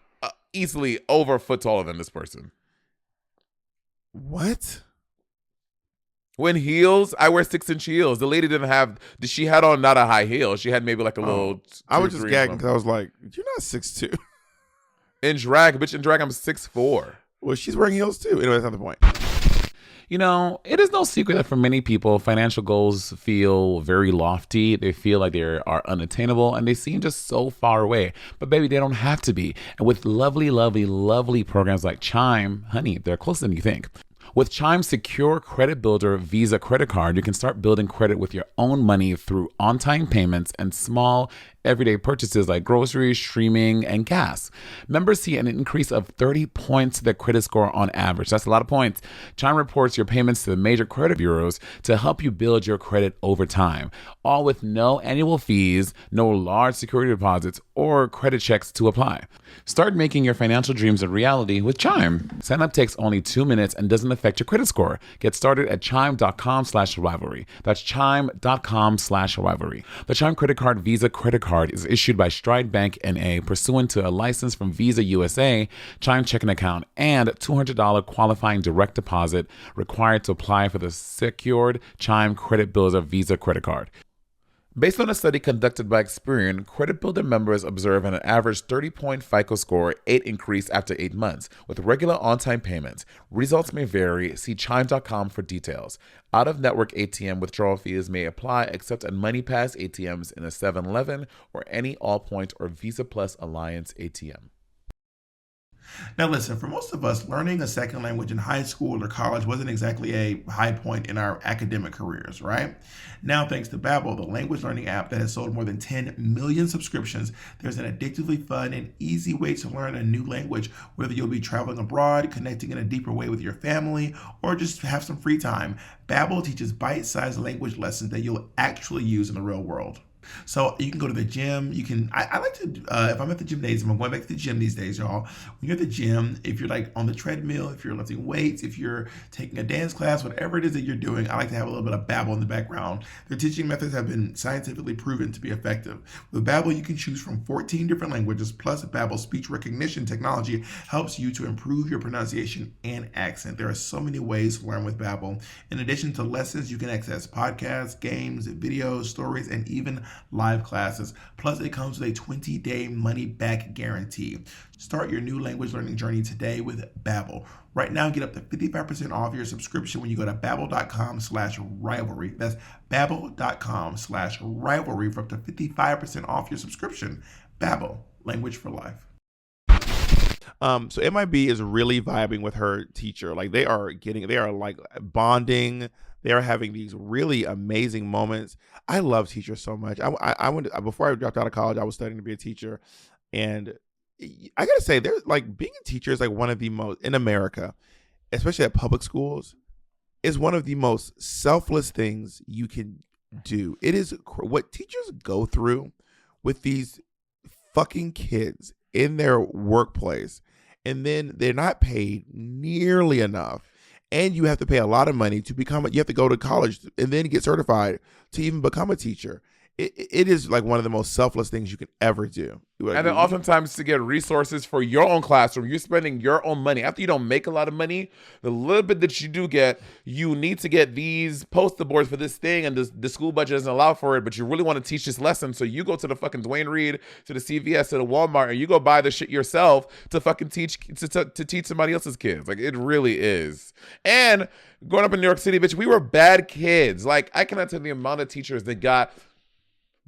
easily over a foot taller than this person. What? When heels, I wear 6-inch heels. The lady she had on not a high heel. She had maybe like a little. I was just gagging because I was like, you're not 6'2". In drag, bitch, I'm 6'4". Well, she's wearing heels too. Anyway, that's not the point. It is no secret that for many people, financial goals feel very lofty. They feel like they are unattainable and they seem just so far away. But baby, they don't have to be. And with lovely, lovely, lovely programs like Chime, honey, they're closer than you think. With Chime's secure credit builder Visa credit card, you can start building credit with your own money through on-time payments and small everyday purchases like groceries, streaming, and gas. Members see an increase of 30 points to their credit score on average. That's a lot of points. Chime reports your payments to the major credit bureaus to help you build your credit over time, all with no annual fees, no large security deposits, or credit checks to apply. Start making your financial dreams a reality with Chime. Sign up takes only 2 minutes and doesn't affect your credit score. Get started at chime.com/rivalry. That's chime.com/rivalry. The Chime credit card Visa credit card is issued by Stride Bank N.A. pursuant to a license from Visa USA, Chime checking account, and $200 qualifying direct deposit required to apply for the secured Chime Credit Builder Visa credit card. Based on a study conducted by Experian, Credit Builder members observe an average 30-point FICO score, 8 increase after 8 months, with regular on-time payments. Results may vary. See chime.com for details. Out-of-network ATM withdrawal fees may apply except at MoneyPass ATMs in a 7-Eleven or any Allpoint or Visa Plus Alliance ATM. Now listen, for most of us, learning a second language in high school or college wasn't exactly a high point in our academic careers, right? Now, thanks to Babbel, the language learning app that has sold more than 10 million subscriptions, there's an addictively fun and easy way to learn a new language, whether you'll be traveling abroad, connecting in a deeper way with your family, or just have some free time. Babbel teaches bite-sized language lessons that you'll actually use in the real world. So you can go to the gym. You can, I like to, if I'm at the gymnasium, I'm going back to the gym these days, y'all. When you're at the gym, if you're like on the treadmill, if you're lifting weights, if you're taking a dance class, whatever it is that you're doing, I like to have a little bit of Babbel in the background. Their teaching methods have been scientifically proven to be effective. With Babbel, you can choose from 14 different languages, plus Babbel's speech recognition technology helps you to improve your pronunciation and accent. There are so many ways to learn with Babbel. In addition to lessons, you can access podcasts, games, videos, stories, and even live classes. Plus, it comes with a 20-day money-back guarantee. Start your new language learning journey today with Babbel. Right now, get up to 55% off your subscription when you go to babbel.com/rivalry. That's babbel.com/rivalry for up to 55% off your subscription. Babbel, language for life. So MIB is really vibing with her teacher. Like they are like bonding. They are having these really amazing moments. I love teachers so much. I went before I dropped out of college. I was studying to be a teacher, and I gotta say, there's like being a teacher is like one of the most in America, especially at public schools, is one of the most selfless things you can do. It is what teachers go through with these fucking kids in their workplace, and then they're not paid nearly enough. And you have to pay a lot of money to you have to go to college and then get certified to even become a teacher. it is like one of the most selfless things you can ever do. Like, and then oftentimes to get resources for your own classroom, you're spending your own money. After you don't make a lot of money, the little bit that you do get, you need to get these poster boards for this thing, and the school budget doesn't allow for it, but you really want to teach this lesson, so you go to the fucking Dwayne Reed, to the CVS, to the Walmart, and you go buy the shit yourself to fucking teach to teach somebody else's kids. Like, it really is. And growing up in New York City, bitch, we were bad kids. Like, I cannot tell you the amount of teachers that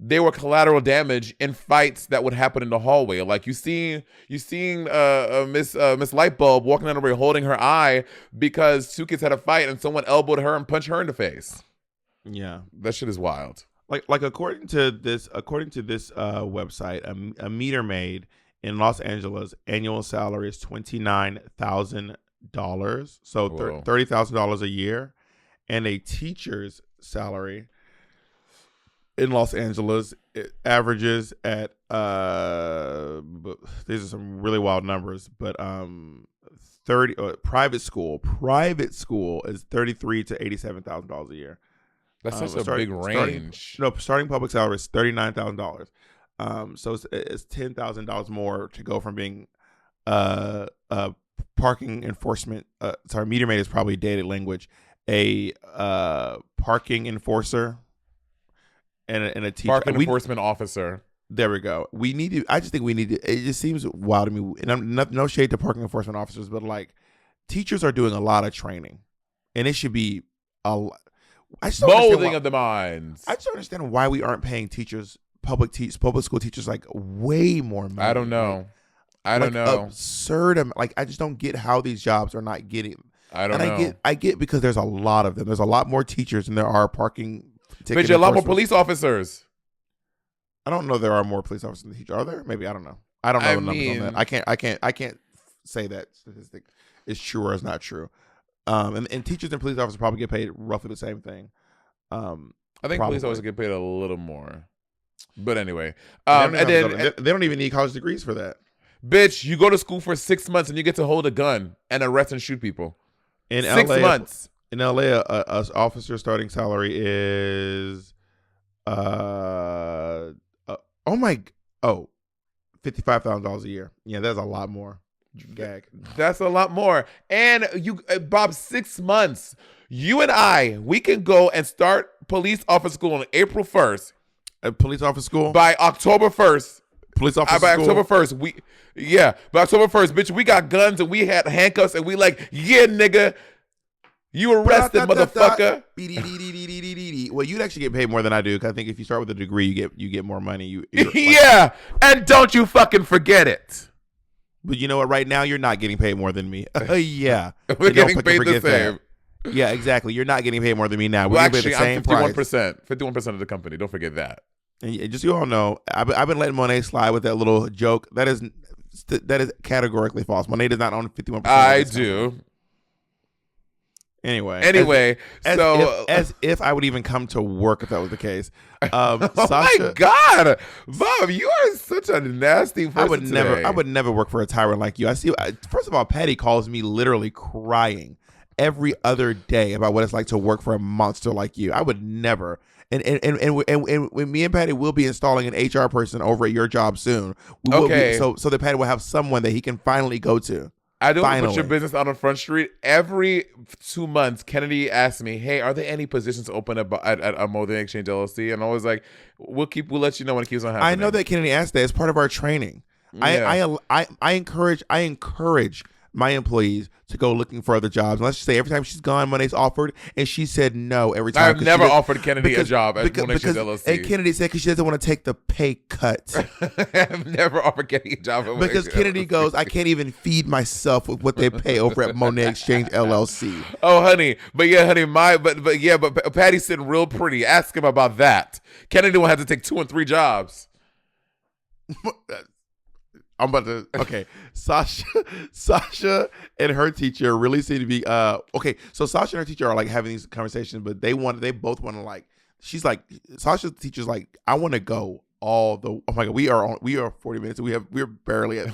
they were collateral damage in fights that would happen in the hallway. Like, you seen Miss Lightbulb walking down the way holding her eye because two kids had a fight and someone elbowed her and punched her in the face. Yeah, that shit is wild. Like according to this website, a meter maid in Los Angeles annual salary is $29,000, so $30,000 a year, and a teacher's salary in Los Angeles, it averages at these are some really wild numbers, but 30 private school is $33,000 to $87,000 a year. That's such a big range. Starting public salary is $39,000. So it's $10,000 more to go from being parking enforcement. Meter maid is probably dated language. A parking enforcer. And a teacher, parking enforcement officer. There we go. I just think we need to. It just seems wild to me. And I'm no shade to parking enforcement officers, but like, teachers are doing a lot of training, and it should be molding of the minds. I just don't understand why we aren't paying teachers, public school teachers, like way more money. I don't know. I don't know. Absurd. Like, I just don't get how these jobs are not getting. I don't know. I get because there's a lot of them. There's a lot more teachers than there are parking. But you're a lot more police officers. I don't know. There are more police officers than teachers. Are there? Maybe, I don't know. I don't know the numbers on that. I can't say that statistic is true or is not true. And teachers and police officers probably get paid roughly the same thing. I think police officers get paid a little more. But anyway, they don't even need college degrees for that. Bitch, you go to school for 6 months and you get to hold a gun and arrest and shoot people. In 6 months. In LA, a officer starting salary is $55,000 a year. Yeah, that's a lot more. Gag. That's a lot more. And you, Bob, 6 months. You and we can go and start police officer school on April 1st. Police officer school by October 1st. Police officer by school. October 1st. By October 1st, bitch, we got guns and we had handcuffs and we like, yeah, nigga. You arrested, motherfucker. Well, you'd actually get paid more than I do, because I think if you start with a degree, you get more money. Yeah, and don't you fucking forget it. But you know what? Right now, you're not getting paid more than me. Yeah, we're getting paid the same. Yeah, exactly. You're not getting paid more than me now. Well, actually, I'm 51% of the company. Don't forget that. And just so you all know, I've been letting Monet slide with that little joke. That is categorically false. Monet does not own 51%. I do. Anyway, as if I would even come to work if that was the case. Oh Sasha, my God, Bob, you are such a nasty person. I would never work for a tyrant like you. First of all, Patty calls me literally crying every other day about what it's like to work for a monster like you. I would never. And when me and Patty will be installing an HR person over at your job soon. So that Patty will have someone that he can finally go to. I don't put your business out on Front Street. Every 2 months, Kennedy asks me, "Hey, are there any positions open at Molding Exchange LLC?" And I was like, "We'll let you know when it keeps on happening." I know that Kennedy asked that as part of our training. Yeah. I encourage my employees to go looking for other jobs. And let's just say every time she's gone, Monet's offered, and she said no every time. I've never offered Kennedy a job at Molding Exchange LLC. And Kennedy said because she doesn't want to take the pay cut. I've never offered Kennedy a job at because Kennedy goes, I can't even feed myself with what they pay over at Monet Exchange LLC. Oh, honey, but Patty's sitting real pretty. Ask him about that. Kennedy will have to take 2 and 3 jobs. I'm about to. Okay, Sasha and her teacher really seem to be. Okay, so Sasha and her teacher are like having these conversations, but they both want to like. She's like, Sasha's teacher's like, I want to go all the. Oh my god, we are 40 minutes. We're barely at.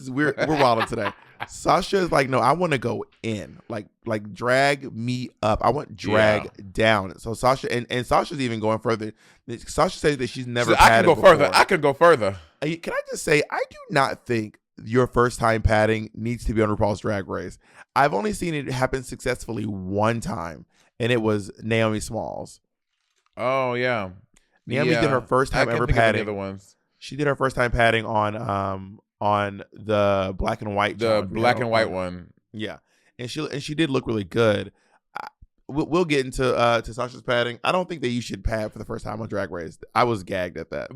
we're wilding today. Sasha is like, no, I want to go in, like drag me up. I want drag down. So Sasha and Sasha's even going further. Sasha says that she's never. I can go further. I can go further. Can I just say, I do not think your first time padding needs to be on RuPaul's Drag Race. I've only seen it happen successfully one time, and it was Naomi Smalls. Oh yeah, Naomi did her first time ever padding. The ones. She did her first time padding on the black and white. The black and white one. Yeah, and she did look really good. We'll get into to Sasha's padding. I don't think that you should pad for the first time on Drag Race. I was gagged at that.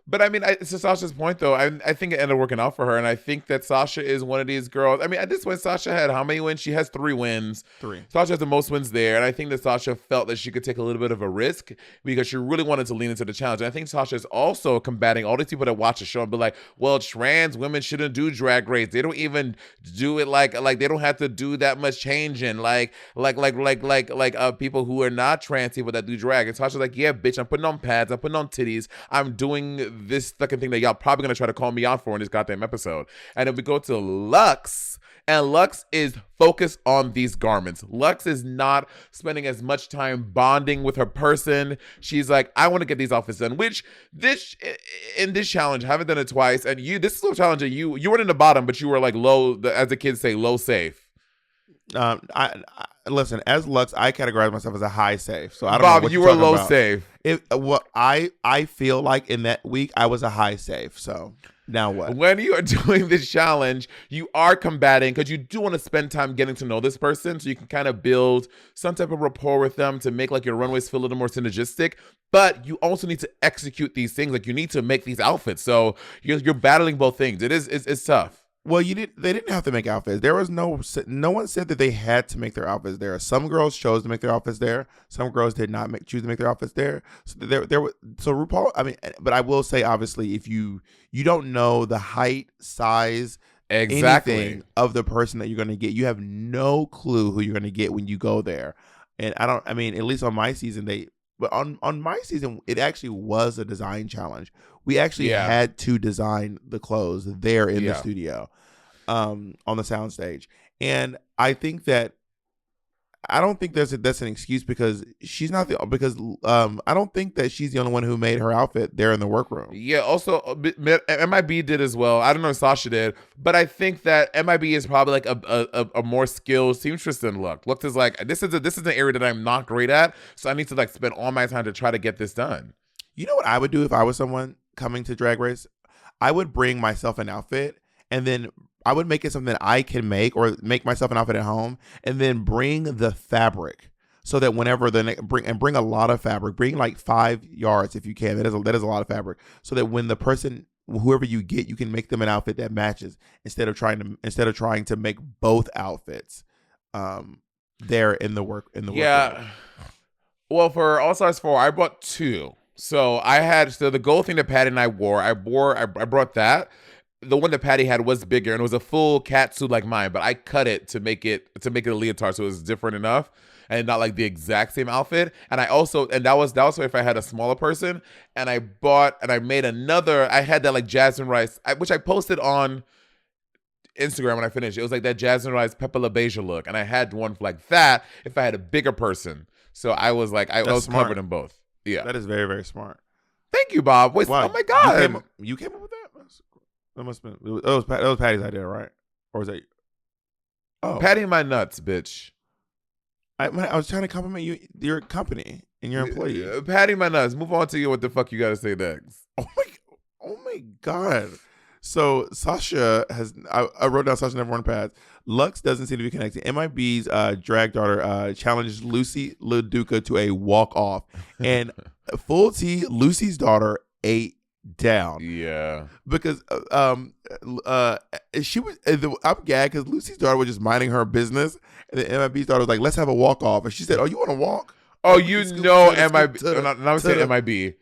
But I mean, to Sasha's point, though, I think it ended up working out for her. And I think that Sasha is one of these girls. I mean, at this point, Sasha had how many wins? She has 3 wins. 3. Sasha has the most wins there. And I think that Sasha felt that she could take a little bit of a risk because she really wanted to lean into the challenge. And I think Sasha is also combating all these people that watch the show and be like, well, trans women shouldn't do Drag Race. They don't even do it like they don't have to do that much changing. Like people who are not trans people that do drag. And Sasha's like, yeah, bitch, I'm putting on pads. I'm putting on titties. I'm doing this fucking thing that y'all probably gonna try to call me out for in this goddamn episode. And then we go to Luxx, and Luxx is focused on these garments. Luxx is not spending as much time bonding with her person. She's like, I want to get these outfits done. Which in this challenge, I haven't done it twice. And this is a challenge that you weren't in the bottom, but you were like low, as the kids say, low safe. I listen, as Luxx, I categorize myself as a high safe. So I don't Bob, know what you you're were low about. safe. I feel like in that week I was a high safe. So now what? When you are doing this challenge, you are combating because you do want to spend time getting to know this person so you can kind of build some type of rapport with them to make like your runways feel a little more synergistic. But you also need to execute these things. Like you need to make these outfits. So you're battling both things. It's tough. Well, they didn't have to make outfits. There was no one said that they had to make their outfits there. Some girls chose to make their outfits there. Some girls did not choose to make their outfits there. So so RuPaul. I mean, but I will say, obviously, if you don't know the height, size, anything of the person that you're going to get, you have no clue who you're going to get when you go there. And I mean, at least on my season, but on my season, it actually was a design challenge. We actually had to design the clothes there in the studio, on the soundstage. And I think that I don't think that's an excuse because she's not I don't think that she's the only one who made her outfit there in the workroom. Yeah. Also, MIB did as well. I don't know if Sasha did, but I think that MIB is probably like a more skilled seamstress than Luxx. Luxx is like, this is an area that I'm not great at, so I need to like spend all my time to try to get this done. You know what I would do if I was someone coming to Drag Race? I would bring myself an outfit, and then I would make it something that I can make, or make myself an outfit at home, and then bring the fabric so that whenever bring a lot of fabric, bring like 5 yards if you can. That is a lot of fabric, so that when the person, whoever you get, you can make them an outfit that matches instead of trying to make both outfits there in the work. Yeah. Well, for All Stars 4, I bought 2. So I had the gold thing that Patty and I wore. I brought that. The one that Patty had was bigger and it was a full cat suit like mine, but I cut it to make it a leotard, so it was different enough and not like the exact same outfit. And that was if I had a smaller person. And I made another. I had that like Jasmine Rice, which I posted on Instagram when I finished. It was like that Jasmine Rice Pepper La Beija look, and I had one like that if I had a bigger person. So I was like, I was covered in both. Yeah, that is very, very smart. Thank you, Bob. Wait, wow. Oh my god, you came up with that? That must have been that was Patty's idea, right? Or was that? Oh, Patty and my nuts, bitch. I was trying to compliment your company and your employees. Patty my nuts. Move on to you. What the fuck you got to say next? Oh my god. So Sasha has. I wrote down Sasha never worn pads. Luxx doesn't seem to be connected. MIB's drag daughter challenged Lucy LaDuca to a walk off, and full T, Lucy's daughter ate down. Yeah, because she was. I'm gagged because Lucy's daughter was just minding her business, and then MIB's daughter was like, "Let's have a walk off," and she said, "Oh, you want to walk?" Oh, you know MIB. Not saying MIB.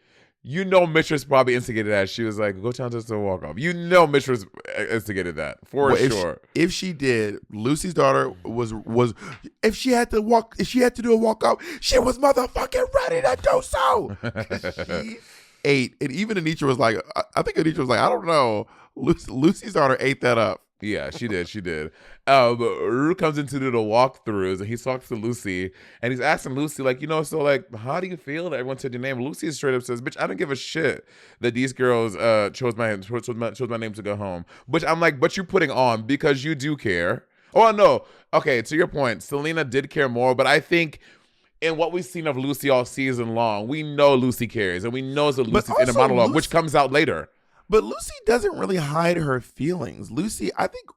You know Mistress probably instigated that. She was like, go challenge us to a walk-off. You know Mistress instigated that, for sure. If she did, Lucy's daughter was if she had to do a walk-off, she was motherfucking ready to do so. 8, and even Anitra was like, I think Anitra was like, I don't know. Lucy's daughter ate that up. Yeah, she did. She did. Ru comes into the walkthroughs and he talks to Lucy and he's asking Lucy, like, so like, how do you feel that everyone said your name? Lucy straight up says, bitch, I don't give a shit that these girls chose my name to go home. Which I'm like, but you're putting on because you do care. Oh, no. Okay, to your point, Selena did care more, but I think in what we've seen of Lucy all season long, we know Lucy cares and we know that Lucy's in a monologue, which comes out later. But Lucy doesn't really hide her feelings. Lucy, I think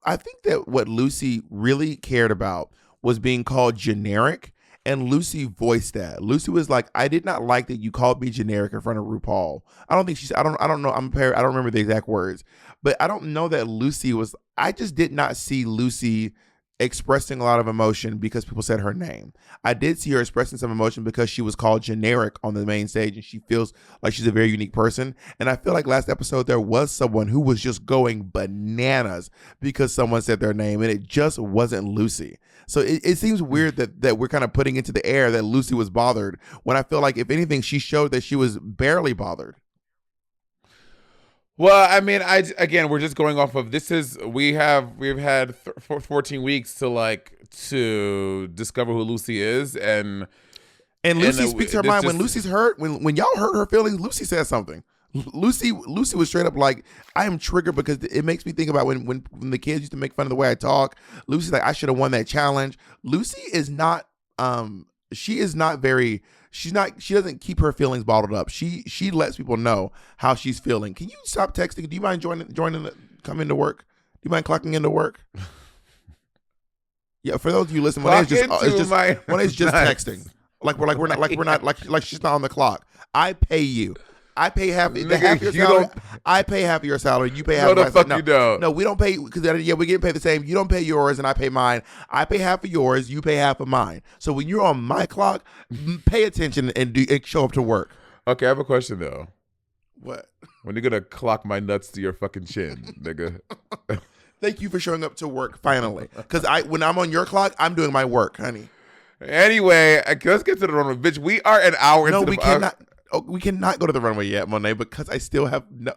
that what Lucy really cared about was being called generic, and Lucy voiced that. Lucy was like, "I did not like that you called me generic in front of RuPaul." I don't think she said. I don't know. I don't remember the exact words, but I don't know that Lucy was. I just did not see Lucy expressing a lot of emotion because people said her name. I did see her expressing some emotion because she was called generic on the main stage and she feels like she's a very unique person. And I feel like last episode there was someone who was just going bananas because someone said their name and it just wasn't Lucy. So it seems weird that we're kind of putting into the air that Lucy was bothered when I feel like if anything she showed that she was barely bothered. Well, I mean, we're just going off of we've had 14 weeks to discover who Lucy is, and Lucy speaks her mind when Lucy's hurt. When y'all hurt her feelings, Lucy says something. Lucy was straight up like, I am triggered because it makes me think about when the kids used to make fun of the way I talk. Lucy's like, I should have won that challenge. Lucy is not. She doesn't keep her feelings bottled up. She lets people know how she's feeling. Can you stop texting? Do you mind coming to work? Do you mind clocking into work? Yeah, for those of you listening, Monet's just texting. Like she's not on the clock. I pay you. I pay half your salary. I pay half of your salary. You pay half. No, the fuck you don't. No, we don't pay because we get paid the same. You don't pay yours, and I pay mine. I pay half of yours. You pay half of mine. So when you're on my clock, pay attention and show up to work. Okay, I have a question though. What? When you're gonna clock my nuts to your fucking chin, nigga? Thank you for showing up to work finally. Because when I'm on your clock, I'm doing my work, honey. Anyway, let's get to the runway, bitch. We are an hour into the. No, we cannot. We cannot go to the runway yet, Monet, because I still have no.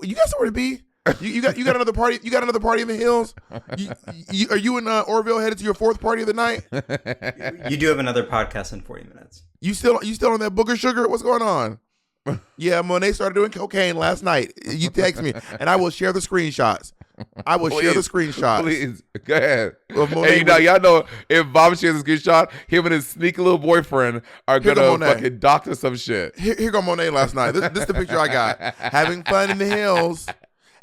You got somewhere to be? You got another party? You got another party in the hills? Are you in Orville headed to your 4th party of the night? You do have another podcast in 40 minutes. You still on that booger sugar? What's going on? Yeah, Monet started doing cocaine last night. You text me, and I will share the screenshots. Share the screenshots. Please, go ahead. Well, hey, y'all know if Bob shares a screenshot, him and his sneaky little boyfriend are gonna fucking doctor some shit. Here go Monet last night. This is the picture I got. Having fun in the hills.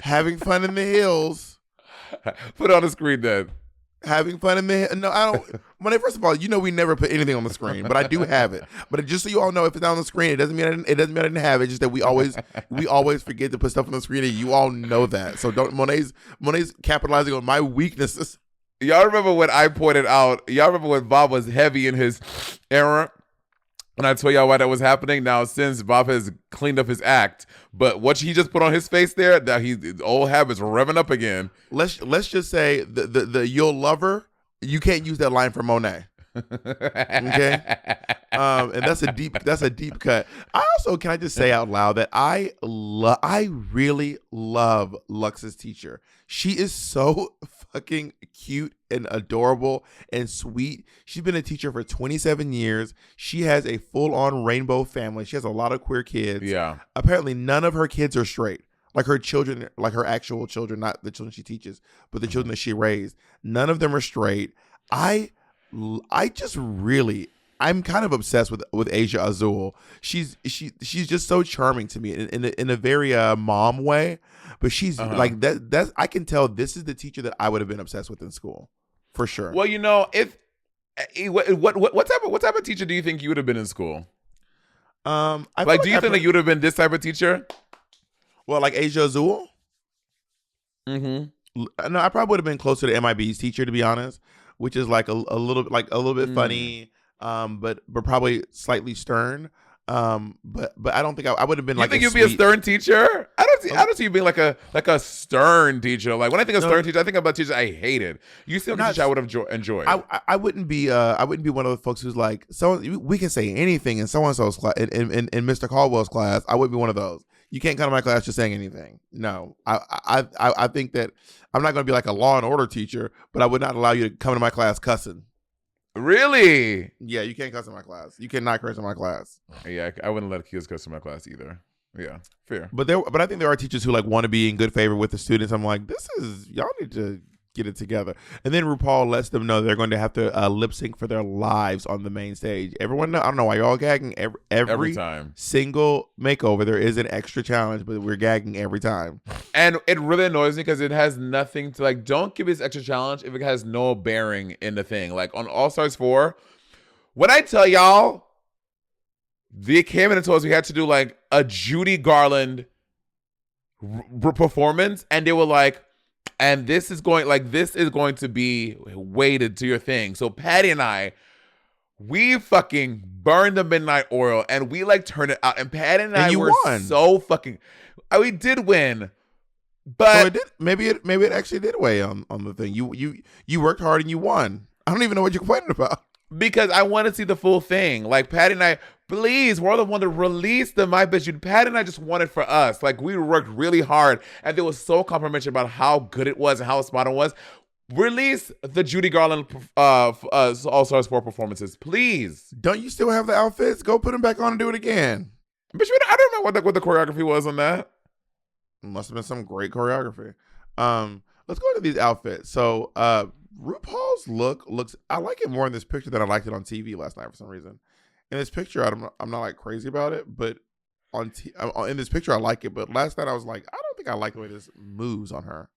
Having fun in the hills. Put it on the screen then. Having fun in the no, I don't. Monet, first of all, we never put anything on the screen, but I do have it. But just so you all know, if it's not on the screen, it doesn't mean I didn't have it. It's just that we always forget to put stuff on the screen, and you all know that. So don't. Monet's capitalizing on my weaknesses. Y'all remember when I pointed out? Y'all remember when Bob was heavy in his error? And I told y'all why that was happening. Now, since Bob has cleaned up his act, but what he just put on his face there, that his old habits revving up again. Let's just say the you'll love her. You can't use that line for Monet. Okay, and that's a deep cut. Can I just say out loud that I really love Lux's teacher. She is so fucking cute and adorable and sweet. She's been a teacher for 27 years. She has a full-on rainbow family. She has a lot of queer kids. Yeah. Apparently none of her kids are straight. Like her children, like her actual children, not the children she teaches, but the children that she raised. None of them are straight. I'm kind of obsessed with Asia Azul. She's just so charming to me in a very mom way. But she's like that. That's I can tell this is the teacher that I would have been obsessed with in school, for sure. Well, if what type of teacher do you think you would have been in school? Do you think that you would have been this type of teacher? Well, like Asia Azul. Mm-hmm. No, I probably would have been closer to MIB's teacher, to be honest, which is like a little bit funny, but probably slightly stern. But I don't think I would have been You like. think you'd be a stern teacher? I don't see you being like a stern teacher. Like when I think of stern teacher, I think about teachers I hated. You seem like a teacher I would have enjoyed. I wouldn't be one of the folks who's like, so we can say anything in so and so's class in Mr. Caldwell's class. I wouldn't be one of those. You can't come to my class just saying anything. No, I think that I'm not going to be like a law and order teacher, but I would not allow you to come to my class cussing. Really? Yeah, you can't cuss in my class. You cannot curse in my class. Yeah, I wouldn't let kids cuss in my class either. Yeah, fair. But I think there are teachers who like want to be in good favor with the students. I'm like, y'all need to get it together. And then RuPaul lets them know they're going to have to lip sync for their lives on the main stage. Everyone, I don't know why you're all gagging every time. Single makeover. There is an extra challenge, but we're gagging every time. And it really annoys me because it has nothing to like. Don't give me this extra challenge if it has no bearing in the thing. Like on All Stars 4, when I tell y'all, they came in and told us we had to do like a Judy Garland performance, and they were like, and this is going to be weighted to your thing. So Patty and I, we fucking burned the midnight oil and we like turned it out. And Patty and I were won. so fucking. We did win, but so it did, maybe it actually did weigh on the thing. You worked hard and you won. I don't even know what you're complaining about. Because I want to see the full thing. Like Patty and I, please, we're the one to release the My Bitch You. Patty and I just wanted for us. Like we worked really hard, and they were so complimentary about how good it was and how spot on was. Release the Judy Garland All Stars 4 performances, please. Don't you still have the outfits? Go put them back on and do it again. Bitch, I don't know what the choreography was on that. Must have been some great choreography. Let's go into these outfits. So RuPaul's looks, I like it more in this picture than I liked it on TV last night for some reason. In this picture, I'm not like crazy about it, but in this picture I like it. But last night I was like, I don't think I like the way this moves on her.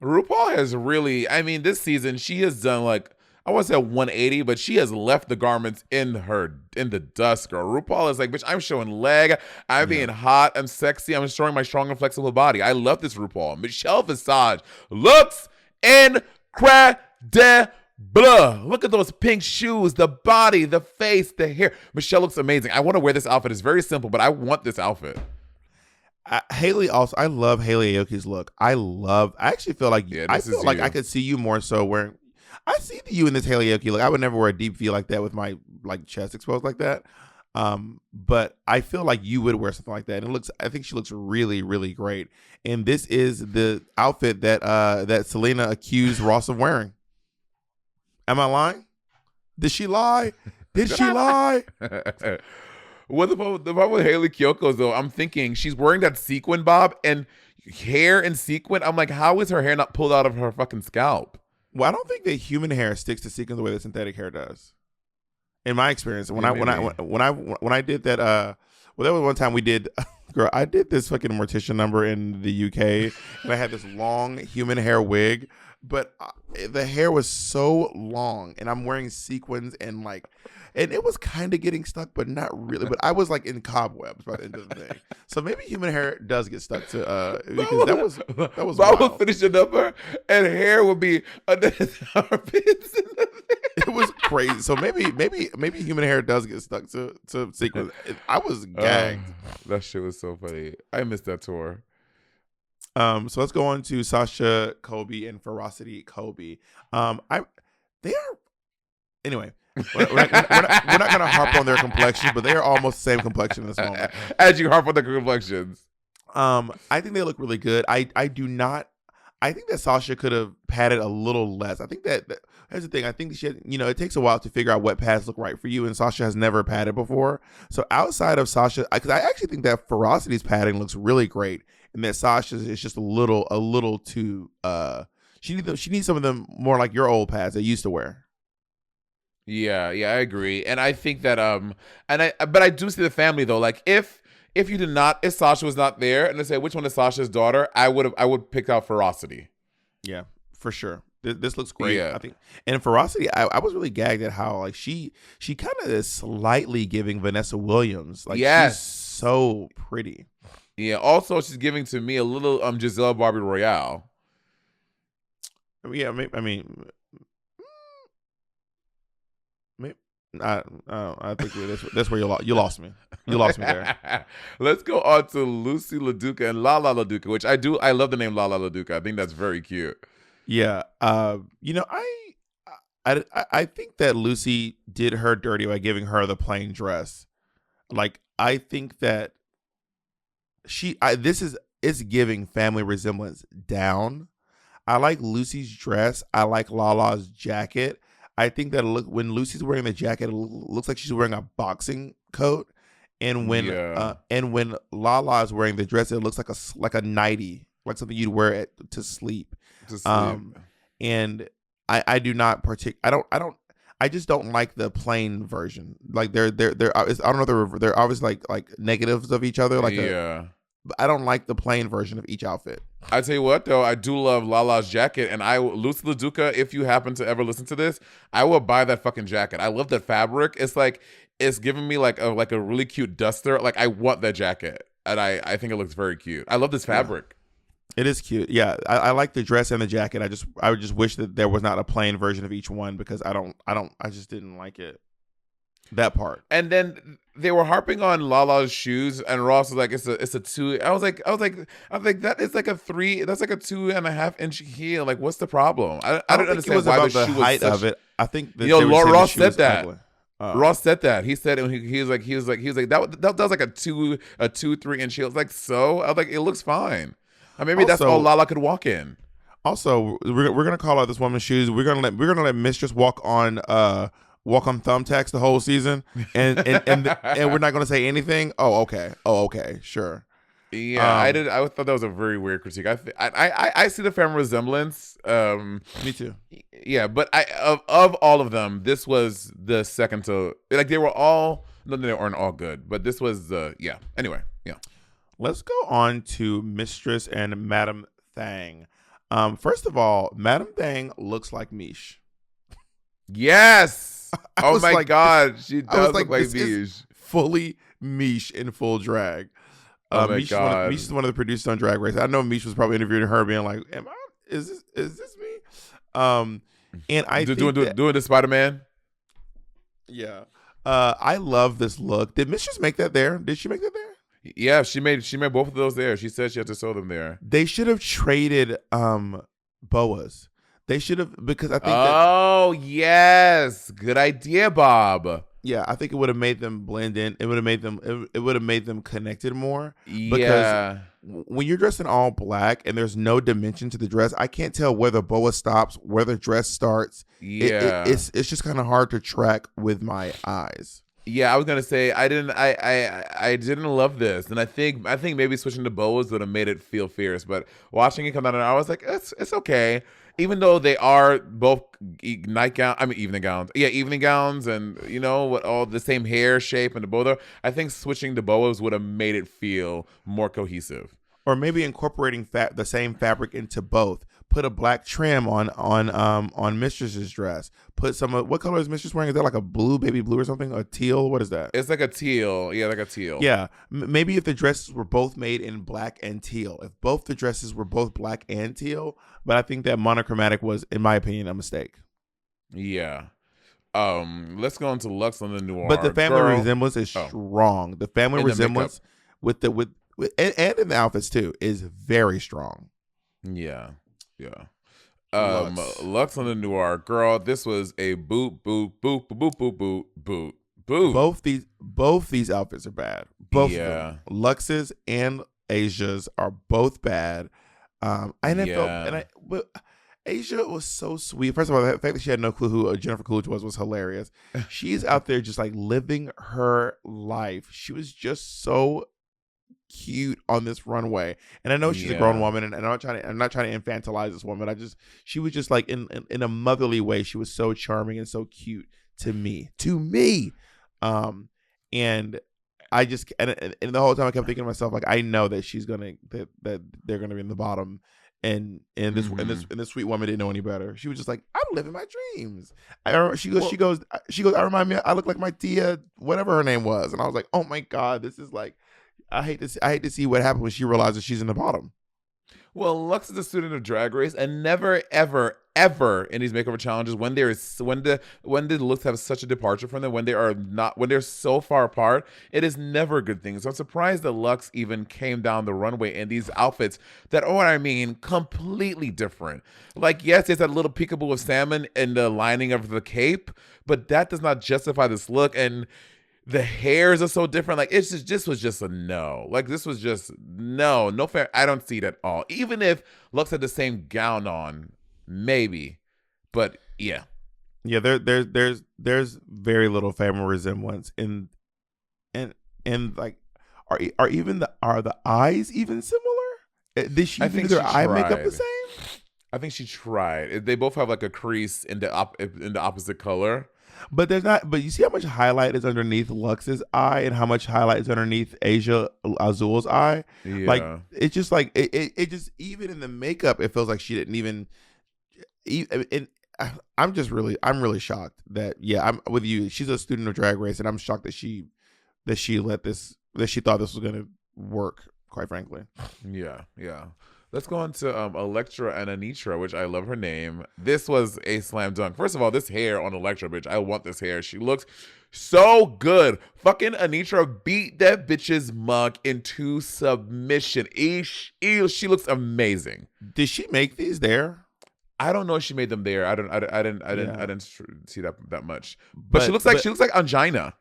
RuPaul has really, I mean, this season she has done like, I want to say 180, but she has left the garments in the dust, girl. RuPaul is like, bitch, I'm showing leg. I'm being hot. I'm sexy. I'm showing my strong and flexible body. I love this RuPaul. Michelle Visage looks incredible. Look at those pink shoes, the body, the face, the hair. Michelle looks amazing. I want to wear this outfit. It's very simple, but I want this outfit. Hayley also, I love Hayley Kiyoko's look. I actually feel like I could see you more so wearing. I see you in this Hayley Kiyoko look. I would never wear a deep V like that with my like chest exposed like that. But I feel like you would wear something like that. And I think she looks really, really great. And this is the outfit that Selena accused Ross of wearing. Am I lying? Did she lie? Did she lie? What the problem with Hayley Kiyoko though? I'm thinking she's wearing that sequin bob and hair in sequin. I'm like, how is her hair not pulled out of her fucking scalp? Well, I don't think that human hair sticks to sequins the way that synthetic hair does. In my experience, when I did that, there was one time we did. Girl, I did this fucking mortician number in the UK, and I had this long human hair wig, but the hair was so long, and I'm wearing sequins and it was kind of getting stuck, but not really. But I was like in cobwebs by the end of the thing. So maybe human hair does get stuck to because that was I wild. would finish the number, and hair would be under his armpits. It was crazy. So maybe human hair does get stuck to sequins. I was gagged. That shit was so funny. I missed that tour. So let's go on to Sasha Colby and Ferocity Colby. Anyway. We're not going to harp on their complexion, but they are almost the same complexion in this moment. As you harp on their complexions. I think they look really good. I think that Sasha could have padded a little less. I think that here's the thing. I think she had, it takes a while to figure out what pads look right for you, and Sasha has never padded before. So outside of Sasha, because I actually think that Ferocity's padding looks really great, and that Sasha's is just a little too. She needs some of them more like your old pads that you used to wear. Yeah, I agree, and I think that but I do see the family though. Like if Sasha was not there, and they say which one is Sasha's daughter, I would pick out Ferocity. Yeah, for sure. This looks great. Yeah. I think, and Ferocity, I was really gagged at how like she kind of is slightly giving Vanessa Williams. Like yes. She's so pretty. Yeah. Also, she's giving to me a little Giselle Barbie Royale. Yeah, I think that's where you lost me. You lost me there. Let's go on to Lucy LaDuca and Lala LaDuca, which I love the name Lala LaDuca. I think that's very cute. Yeah. I think that Lucy did her dirty by giving her the plain dress. Like, I think that it's giving family resemblance down. I like Lucy's dress. I like Lala's jacket. I think that when Lucy's wearing the jacket, it looks like she's wearing a boxing coat, and when Lala is wearing the dress, it looks like a nightie, like something you'd wear to sleep. And I do not I just don't like the plain version. Like I don't know, they're obviously like negatives of each other. I don't like the plain version of each outfit. I tell you what, though, I do love Lala's jacket, and Lucy LaDuca, if you happen to ever listen to this, I will buy that fucking jacket. I love that fabric. It's giving me like a really cute duster. Like, I want that jacket, and I think it looks very cute. I love this fabric. It is cute. Yeah, I like the dress and the jacket. I would just wish that there was not a plain version of each one, because I just didn't like it. That part. And then they were harping on Lala's shoes, and Ross was like, it's a 2. I was like that is like a 3. That's like a 2.5 inch heel. Like, what's the problem? I don't understand why the shoe height was of it. I think that Ross said that. Ross said that. He said it when he was like that was like a 2-3 inch heel. It's like, so I was like, it looks fine. Maybe that's all Lala could walk in. Also, we're gonna call out this woman's shoes. We're gonna let Mistress walk on thumbtacks the whole season, and we're not gonna say anything. Oh, okay, sure. Yeah, I thought that was a very weird critique. I see the family resemblance. Me too. Yeah, but of all of them, this was the second to, like, they were all, no, they weren't all good, but this was anyway. Let's go on to Mistress and Madame Thang. First of all, Madame Thang looks like Mish. Yes. Oh my God, she does look like Mish. Fully Mish in full drag. Oh my God. Mish is one of the producers on Drag Race. I know Mish was probably interviewing her, being like, is this me? And I doing the Spider-Man. Yeah. I love this look. Did Mistress make that there? Did she make that there? Yeah, she made both of those there. She said she had to sew them there. They should have traded boas. They should have, because I think yes, good idea, Bob. Yeah, I think it would have made them blend in. It would have made them connected more. Yeah. Because when you're dressed in all black and there's no dimension to the dress, I can't tell where the boa stops, where the dress starts. Yeah. It's just kind of hard to track with my eyes. Yeah, I was gonna say I didn't love this, and I think maybe switching to boas would have made it feel fierce. But watching it come out, I was like, it's okay. Even though they are both evening gowns. Yeah, evening gowns, and what, all the same hair shape and the bow. I think switching to boas would have made it feel more cohesive. Or maybe incorporating the same fabric into both. Put a black trim on Mistress's dress. Put some what color is Mistress wearing? Is that like a blue, baby blue or something? A teal? What is that? It's like a teal. Yeah, like a teal. Yeah. Maybe if the dresses were both made in black and teal. If both the dresses were both black and teal. But I think that monochromatic was, in my opinion, a mistake. Yeah. Let's go into Luxe on the Noir. But the family resemblance is strong. The family resemblance with and in the outfits too is very strong. Yeah. Luxe on the Noir, girl. This was a boot. Both these outfits are bad. Both of them. Luxe's and Asia's are both bad. Asia was so sweet. First of all, the fact that she had no clue who Jennifer Coolidge was hilarious. She's out there just like living her life. She was just so cute on this runway, and I know she's a grown woman, and I'm not trying to infantilize this woman. She was just like in a motherly way. She was so charming and so cute to me. And I just and the whole time I kept thinking to myself, like, I know that that they're gonna be in the bottom. And this sweet woman didn't know any better. She was just like, I'm living my dreams. She goes. I remind me. I look like my tia, whatever her name was, and I was like, oh my God, this is like. I hate to see what happened when she realizes she's in the bottom. Well, Lux is a student of Drag Race, and never, ever in these makeover challenges when the looks have such a departure from them, when they're so far apart, it is never a good thing. So I'm surprised that Lux even came down the runway in these outfits that are, what I mean, completely different. Like, yes, there's that little peekaboo of salmon in the lining of the cape, but that does not justify this look. And the hairs are so different. Like, this was just a no. Like, this was just no fair. I don't see it at all. Even if Lux had the same gown on, maybe, but yeah. There's very little family resemblance in, and like, are the eyes even similar? Did she do their eye makeup the same? I think she tried. They both have like a crease in the opposite color. But there's not. But you see how much highlight is underneath Lux's eye and how much highlight is underneath Asia Azul's eye. Yeah. Like, it's just like it just, even in the makeup, it feels like she didn't even. And I'm really shocked that, yeah, I'm with you. She's a student of Drag Race, and I'm shocked that she thought this was gonna work. Quite frankly. Yeah. Let's go on to Elektra and Anitra, which I love her name. This was a slam dunk. First of all, this hair on Elektra, bitch. I want this hair. She looks so good. Fucking Anitra beat that bitch's mug into submission. She looks amazing. Did she make these there? I don't know if she made them there. I didn't see that much. But she looks like Angina.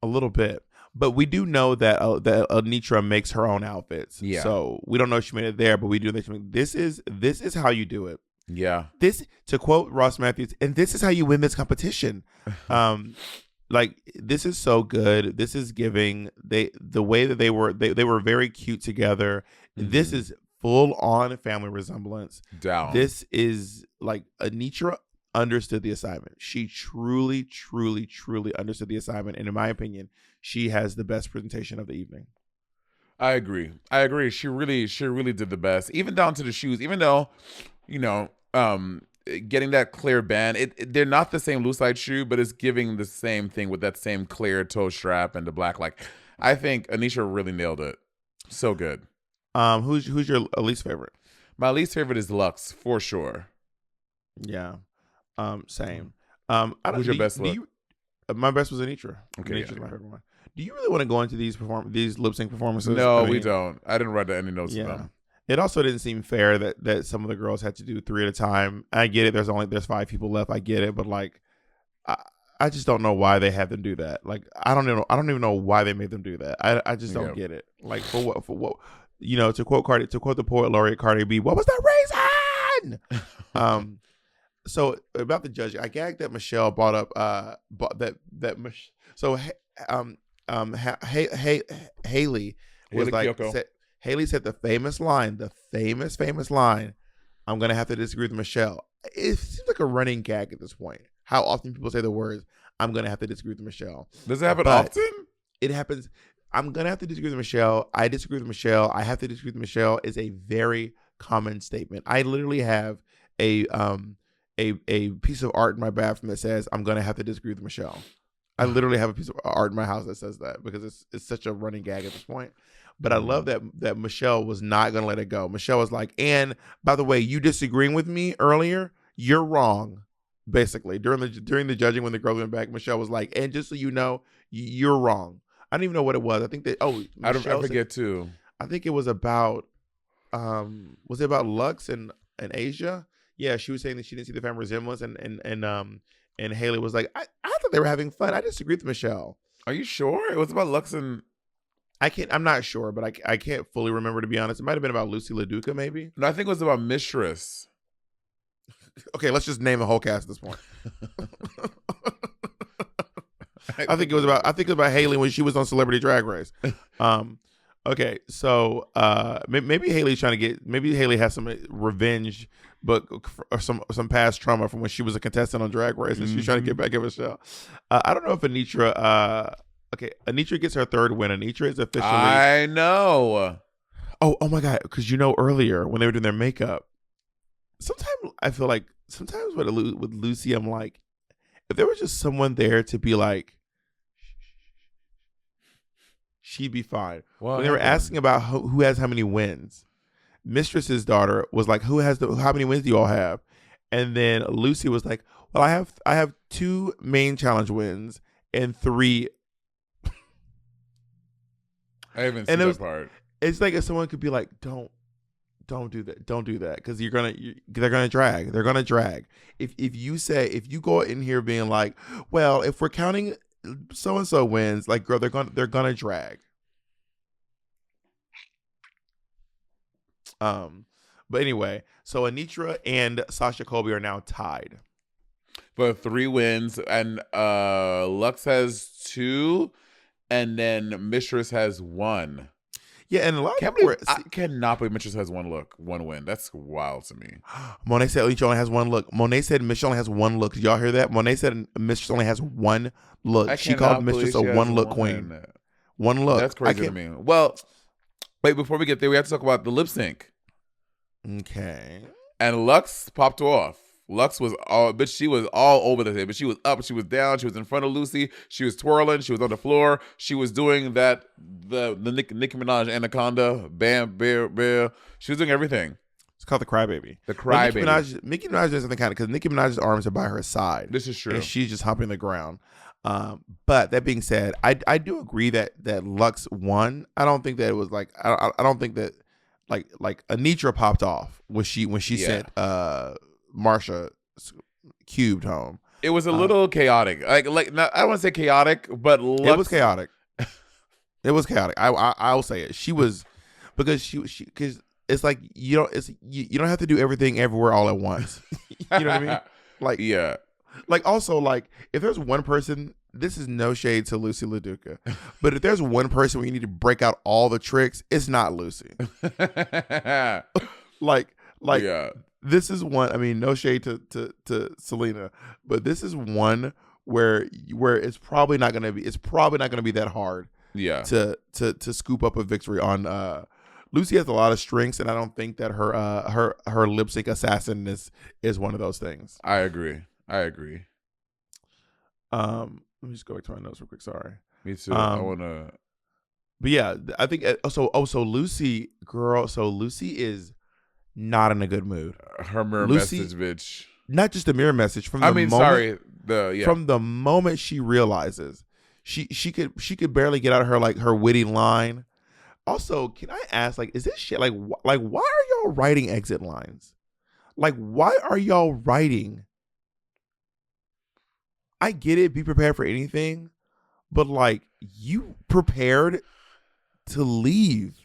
A little bit. But we do know that Anitra makes her own outfits. Yeah. So we don't know if she made it there, but we do know that this is how you do it. Yeah. This, to quote Ross Matthews, and this is how you win this competition. Like, this is so good. This is giving. The way that they were very cute together. Mm-hmm. This is full on family resemblance. Down. This is like, Anitra understood the assignment. She truly, truly, truly understood the assignment. And in my opinion, she has the best presentation of the evening. I agree. She really did the best, even down to the shoes. Even though, getting that clear band, they're not the same loose side shoe, but it's giving the same thing with that same clear toe strap and the black. Like, I think Anisha really nailed it. So good. Who's your least favorite? My least favorite is Lux, for sure. Yeah. Same. Who's your best look? My best was Anitra. Okay, Anitra's my favorite one. Do you really want to go into these lip sync performances? No, we don't. I didn't write any notes of them. It also didn't seem fair that some of the girls had to do 3 at a time. I get it. There's 5 people left. I get it, but like, I just don't know why they had them do that. Like, I don't even know why they made them do that. I just don't get it. Like, for what? To quote the poet laureate Cardi B, what was the reason? So about the judging, I gagged that Michelle brought up Hayley was like, Hayley said the famous line, I'm gonna have to disagree with Michelle. It seems like a running gag at this point. How often people say the words, I'm gonna have to disagree with Michelle. Does it happen often? It happens. I'm gonna have to disagree with Michelle. I disagree with Michelle. I have to disagree with Michelle is a very common statement. I literally have a piece of art in my bathroom that says, I'm gonna have to disagree with Michelle. I literally have a piece of art in my house that says that because it's such a running gag at this point. But I love that Michelle was not gonna let it go. Michelle was like, and by the way, you disagreeing with me earlier, you're wrong. Basically, during the judging, when the girl went back, Michelle was like, and just so you know, you're wrong. I don't even know what it was. I think that I forget too. I think it was about was it about Lux and Asia? Yeah, she was saying that she didn't see the family resemblance, and Hayley was like, I thought they were having fun. I disagreed with Michelle. Are you sure it was about Lux and? I'm not sure, but I can't fully remember, to be honest. It might have been about Lucy LaDuca, maybe. No, I think it was about Mistress. Okay, let's just name the whole cast at this point. I think it was about Hayley when she was on Celebrity Drag Race. Okay, so maybe Hayley's trying to get. Maybe Hayley has some revenge, but or some past trauma from when she was a contestant on Drag Race, and she's trying to get back at Michelle. I don't know if Anitra. Okay, Anitra gets her 3rd win. Anitra is officially. I know. Oh my God! Because earlier when they were doing their makeup, sometimes I feel like with Lucy, I'm like, if there was just someone there to be like, she'd be fine. Well, when they were asking about who has how many wins, Mistress's daughter was like, how many wins do you all have? And then Lucy was like, well, I have 2 main challenge wins and 3. I haven't seen that part. It's like if someone could be like, don't do that, because they're gonna drag. If you go in here being like, well, if we're counting so and so wins, like, girl, they're gonna drag. But anyway, so Anitra and Sasha Colby are now tied for 3 wins, and Lux has 2, and then Mistress has 1. Yeah, and a lot of I cannot believe Mistress has 1 win. That's wild to me. Monet said Anitra only has 1 look. Monet said Mistress only has 1 look. Did y'all hear that? Monet said Mistress only has 1 look. She called Mistress a 1 look queen. 1 look. That's crazy to me. Well, wait, before we get there, we have to talk about the lip sync. Okay. And Lux popped off. Lux was she was all over the place. But she was up, she was down, she was in front of Lucy, she was twirling, she was on the floor, she was doing the Nicki Minaj anaconda, bam, bear, bear. She was doing everything. It's called the crybaby. The crybaby. Nicki Minaj does something kind of, because Nicki Minaj's arms are by her side. This is true. And she's just humping the ground. But that being said, I do agree that Lux won. I don't think that it was like I don't think that like Anitra popped off when she sent Marsha cubed home. It was a little chaotic. Like not, I don't want to say chaotic, but it was chaotic. It was chaotic. I'll say it. She was, because because it's like you don't have to do everything everywhere all at once. You know what I mean? Like, yeah. Like, also, like, if there's one person, this is no shade to Lucy LaDuca, but if there's one person where you need to break out all the tricks, it's not Lucy. like yeah. This is one. I mean, no shade to Selena, but this is one where it's probably not gonna be that hard. Yeah. To scoop up a victory on. Lucy has a lot of strengths, and I don't think that her lip sync assassin is one of those things. I agree. Let me just go back to my notes real quick. Sorry. Me too. I wanna. But yeah, I think so Lucy, girl. So Lucy is not in a good mood. Her mirror message, bitch. Not just a mirror message. From the moment she realizes she could barely get out her witty line. Also, can I ask, like, is this shit like why are y'all writing exit lines? Like, why are y'all writing? I get it, be prepared for anything, but like, you prepared to leave.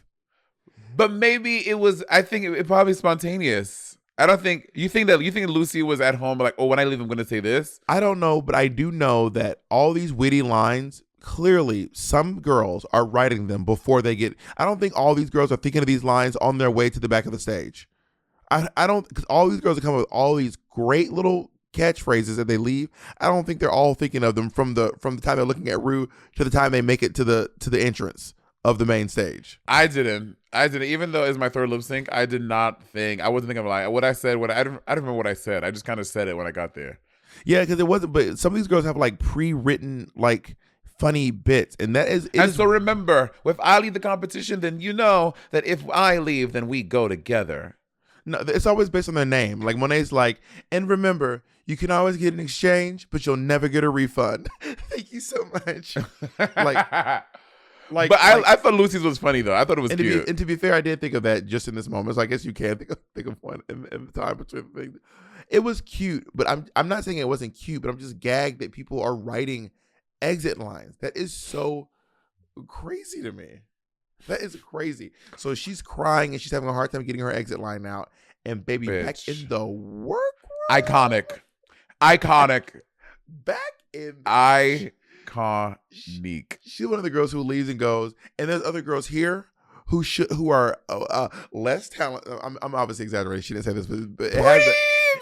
But maybe it was. I think it probably spontaneous. I don't think you think Lucy was at home like, oh, when I leave, I'm going to say this. I don't know, but I do know that all these witty lines, clearly, some girls are writing them before they get. I don't think all these girls are thinking of these lines on their way to the back of the stage. I don't, because all these girls are coming with all these great little catchphrases that they leave. I don't think they're all thinking of them from the time they're looking at Rue to the time they make it to the entrance of the main stage. I didn't. Even though it's my third lip sync, I did not think. I wasn't thinking of like what I said. I don't remember what I said. I just kind of said it when I got there. Yeah, because it wasn't. But some of these girls have like pre-written like funny bits, and that is. So remember, if I leave the competition, then you know that if I leave, then we go together. No, it's always based on their name. Like Monet's like, and remember, you can always get an exchange, but you'll never get a refund. Thank you so much. But I thought Lucy's was funny though. I thought it was cute. And to be fair, I did think of that just in this moment. So I guess you can think of one in the time between things. It was cute, but I'm not saying it wasn't cute, but I'm just gagged that people are writing exit lines. That is so crazy to me. That is crazy. So she's crying and she's having a hard time getting her exit line out. And baby, back in the workroom. Iconic. Back in iconic. She's one of the girls who leaves and goes. And there's other girls here who are less talented. I'm obviously exaggerating. She didn't say this, but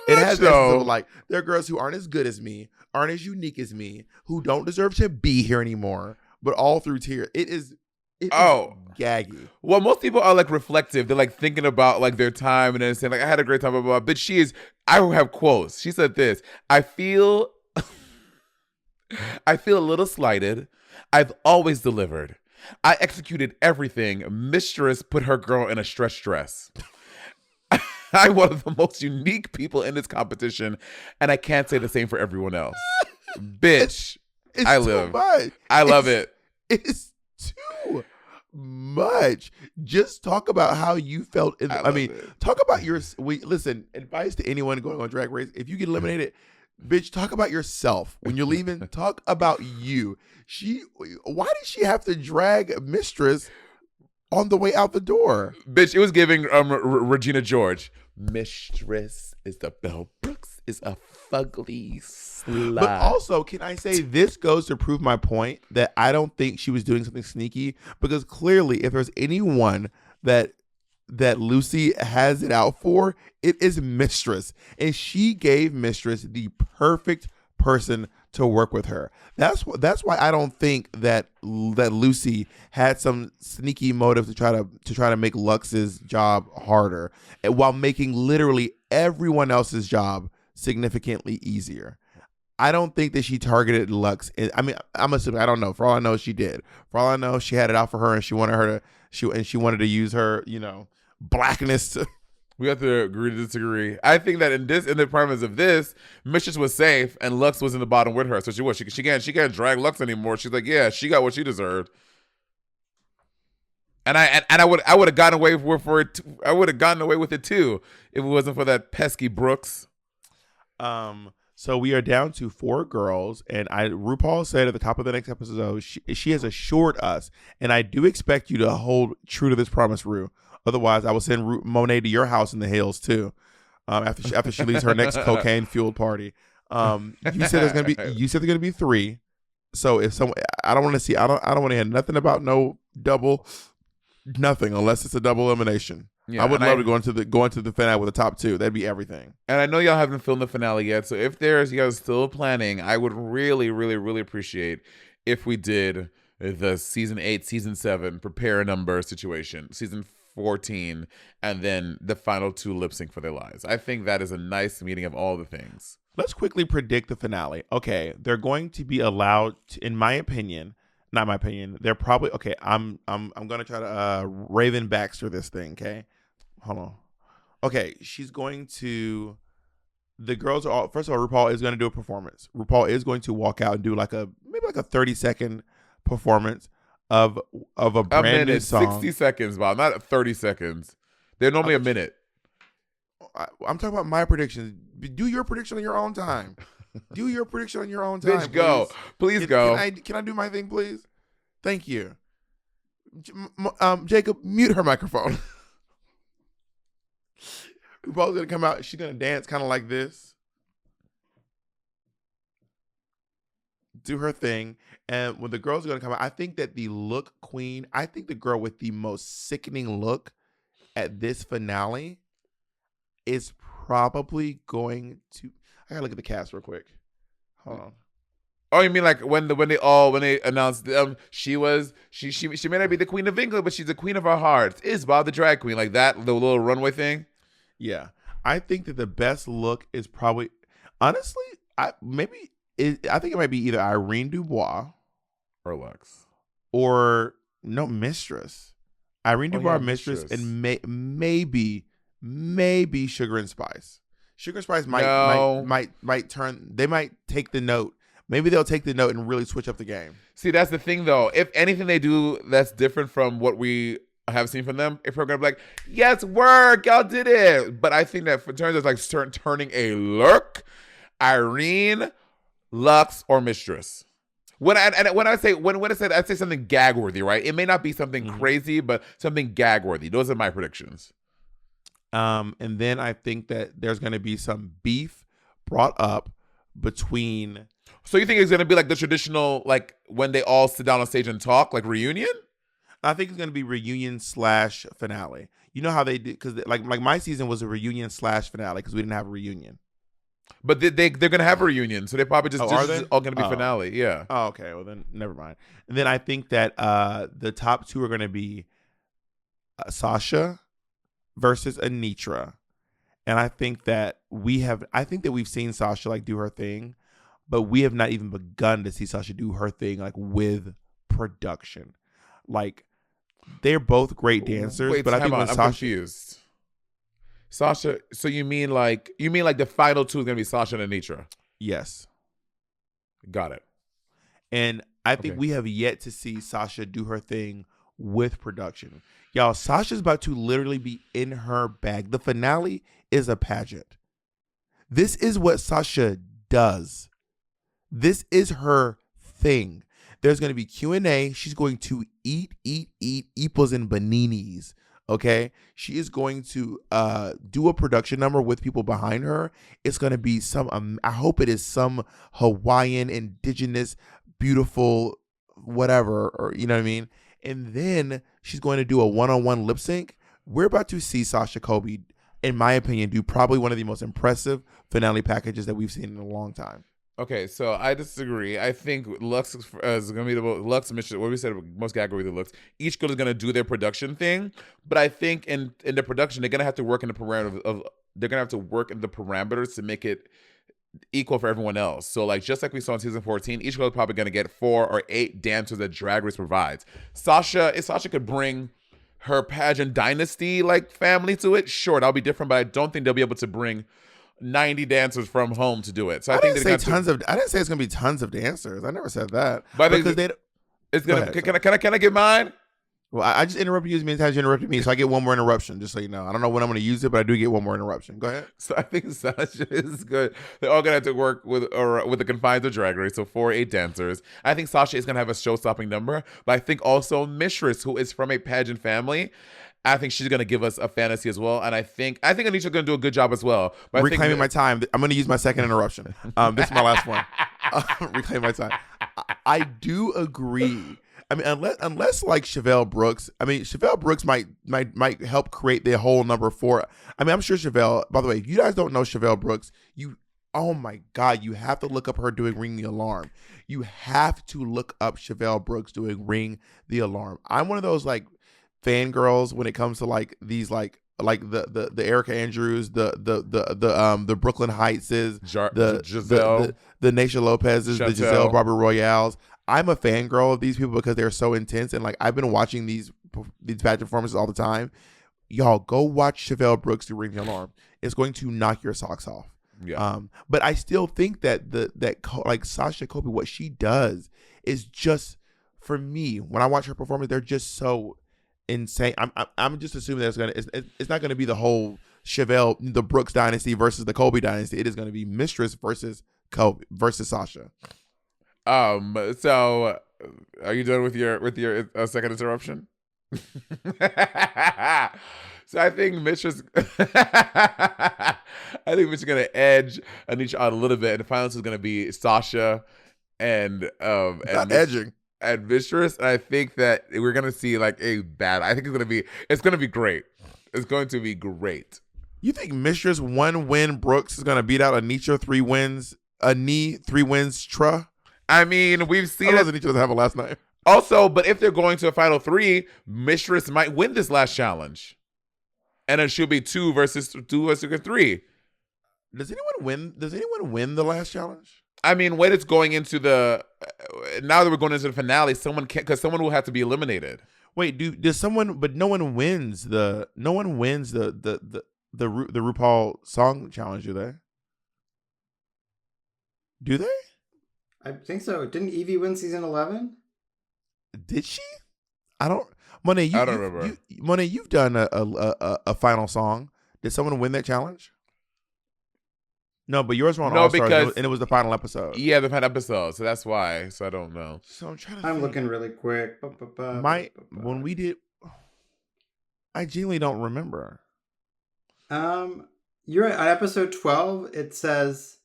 it has though. Like, there are girls who aren't as good as me, aren't as unique as me, who don't deserve to be here anymore. But all through tears, it is gaggy. Well, most people are like reflective. They're like thinking about like their time and then saying like, I had a great time, blah, blah, blah. But I have quotes. She said this: I feel a little slighted. I've always delivered. I executed everything. Mistress put her girl in a stretch dress. I'm one of the most unique people in this competition, and I can't say the same for everyone else. Bitch, It's I too live. much. I love it. It's too much. Just talk about how you felt. I mean, talk about listen, advice to anyone going on Drag Race. If you get eliminated, bitch, talk about yourself. When you're leaving, talk about you. Why did she have to drag Mistress on the way out the door? Bitch, it was giving Regina George. Mistress is the Bell Brooks is a fugly slut. But also, can I say this goes to prove my point that I don't think she was doing something sneaky, because clearly if there's anyone that Lucy has it out for, it is Mistress. And she gave Mistress the perfect person to work with her. That's why I don't think that Lucy had some sneaky motive to try to make Lux's job harder, while making literally everyone else's job significantly easier. I don't think that she targeted Lux. I mean, I'm assuming, I don't know. For all I know, she did. For all I know, she had it out for her, and she wanted to use her, blackness to. We have to agree to disagree. I think that in the premise of this, Mistress was safe and Lux was in the bottom with her. So she can't drag Lux anymore. She's like, yeah, she got what she deserved. And I would have gotten away with it. I would have gotten away with it too if it wasn't for that pesky Brooks. So we are down to 4 girls, and RuPaul said at the top of the next episode, she has assured us, and I do expect you to hold true to this promise, Ru. Otherwise, I will send Monet to your house in the hills too. After she leaves her next cocaine fueled party. You said there's gonna be 3. So if I don't want to see. I don't want to hear nothing about no double, nothing unless it's a double elimination. Yeah, I would love to go into the finale with the top 2. That'd be everything. And I know y'all haven't filmed the finale yet, so if you guys still planning, I would really, really, really appreciate if we did the season 8, season 7 prepare a number situation, season 14, and then the final 2 lip sync for their lives. I think that is a nice meeting of all the things. Let's quickly predict the finale. Okay, they're going to be allowed to, in my opinion, not my opinion, they're probably okay. I'm gonna try to Raven Baxter this thing. Okay, hold on. Okay, she's going to. The girls are all. First of all, RuPaul is going to do a performance. RuPaul is going to walk out and do maybe a 30-second performance of a brand new song. 60 seconds, Bob, not 30 seconds. They're normally a minute. I'm talking about my predictions. Do your prediction on your own time. Do your prediction on your own time. Bitch, go. Please go. Can I do my thing, please? Thank you. Jacob, mute her microphone. RuPaul's going to come out. She's going to dance kind of like this. Do her thing. And when the girls are going to come out, I think that the look queen, I think the girl with the most sickening look at this finale is probably going to. I gotta look at the cast real quick. Hold on. Oh, you mean like when they announced she may not be the queen of England, but she's the queen of our hearts. Is Bob the drag queen, like that, the little runway thing? Yeah, I think that the best look is probably, honestly, I think it might be either Irene Dubois or Lux or Mistress. Irene Dubois, Mistress, and maybe Sugar and Spice. Sugar and Spice might turn. They might take the note. Maybe they'll take the note and really switch up the game. See, that's the thing, though. If anything they do that's different from what we have seen from them, if we're gonna be like, yes, work, y'all did it. But I think that in terms of like turning a lurk, Irene, Lux, or Mistress. When I say something gag worthy, right? It may not be something crazy, but something gag worthy. Those are my predictions. And then I think that there's going to be some beef brought up between. So you think it's going to be like the traditional, like when they all sit down on stage and talk, like reunion? I think it's going to be reunion / finale. You know how they did, because like my season was a reunion / finale because we didn't have a reunion. But they're going to have a reunion, so they probably just all going to be finale. Yeah. Oh, okay. Well, then never mind. And then I think that the top 2 are going to be Sasha versus Anitra. And I think that we've seen Sasha like do her thing, but we have not even begun to see Sasha do her thing like with production. Like they're both great dancers, Wait, but I think when I'm Sasha confused. Sasha. So you mean like the final two is gonna be Sasha and Anitra? Yes. Got it. And I think we have yet to see Sasha do her thing with production. Y'all, Sasha's about to literally be in her bag. The finale is a pageant. This is what Sasha does. This is her thing. There's going to be Q&A. She's going to eat eeples and baninis. Okay? She is going to do a production number with people behind her. It's going to be I hope it is some Hawaiian, indigenous, beautiful, whatever, or you know what I mean? And then she's going to do a one-on-one lip sync. We're about to see Sasha Colby, in my opinion, do probably one of the most impressive finale packages that we've seen in a long time. Okay, so I disagree. I think Lux is going to be the Lux, Mission, what we said, most categories of Lux. Each girl is going to do their production thing, but I think in the production they're going to have to work in the parameters to make it equal for everyone else. So like just like we saw in season 14, each girl is probably going to get 4 or 8 dancers that Drag Race provides. If Sasha could bring her pageant dynasty like family to it, sure, that'll be different, but I don't think they'll be able to bring 90 dancers from home to do it. So I think I didn't say it's gonna be tons of dancers. I never said that. But can I get mine? Well, I just interrupted you as many times you interrupted me, so I get one more interruption, just so you know. I don't know when I'm going to use it, but I do get one more interruption. Go ahead. So I think Sasha is good. They're all going to have to work with the confines of Drag Race, so 4 or 8 dancers. I think Sasha is going to have a show-stopping number, but I think also Mistress, who is from a pageant family, I think she's going to give us a fantasy as well, and I think Anisha's going to do a good job as well. But Reclaiming my time. I'm going to use my second interruption. This is my last one. Reclaim my time. I do agree. I mean, unless like Chevelle Brooks, might help create the whole number 4. I mean, I'm sure Chevelle, by the way, if you guys don't know Chevelle Brooks, oh my God, you have to look up her doing Ring the Alarm. You have to look up Chevelle Brooks doing Ring the Alarm. I'm one of those like fangirls when it comes to like these like the Erica Andrews, the Brooklyn Heightses, Giselle, the Naysha Lopez's, Chantel. the Giselle Barbara Royales. I'm a fangirl of these people because they're so intense, and like I've been watching these pageant performances all the time. Y'all go watch Chevelle Brooks do Ring the Alarm. It's going to knock your socks off. Yeah. But I still think that like Sasha Colby, what she does is just, for me, when I watch her performance, they're just so insane. I'm just assuming that it's not gonna be the whole Chevelle, the Brooks dynasty versus the Colby dynasty. It is gonna be Mistress versus Colby versus Sasha. So are you done with your second interruption? So I think Mistress is gonna edge Anisha out a little bit, and the finals is gonna be Sasha and edging and Mistress. And I think that we're gonna see like a battle. I think it's gonna be great. It's going to be great. You think Mistress 1 win Brooks is gonna beat out Anisha 3 wins? 3 wins Tra? I mean, we've seen it. Anisha doesn't have a last name. Also, but if they're going to a final 3, Mistress might win this last challenge, and it should be 2 versus 3. Does anyone win the last challenge? I mean, when it's going into now that we're going into the finale, someone will have to be eliminated. Wait, does someone? But no one wins the RuPaul song challenge, do they? Do they? I think so. Didn't Evie win season 11? Did she? I don't. Monet, I don't remember. Monet, you've done a final song. Did someone win that challenge? No, but yours were on All Stars, and it was the final episode. Yeah, the final episode. So that's why. So I don't know. So I'm trying to. I'm looking really quick. When we did, I genuinely don't remember. You're right. On episode 12, it says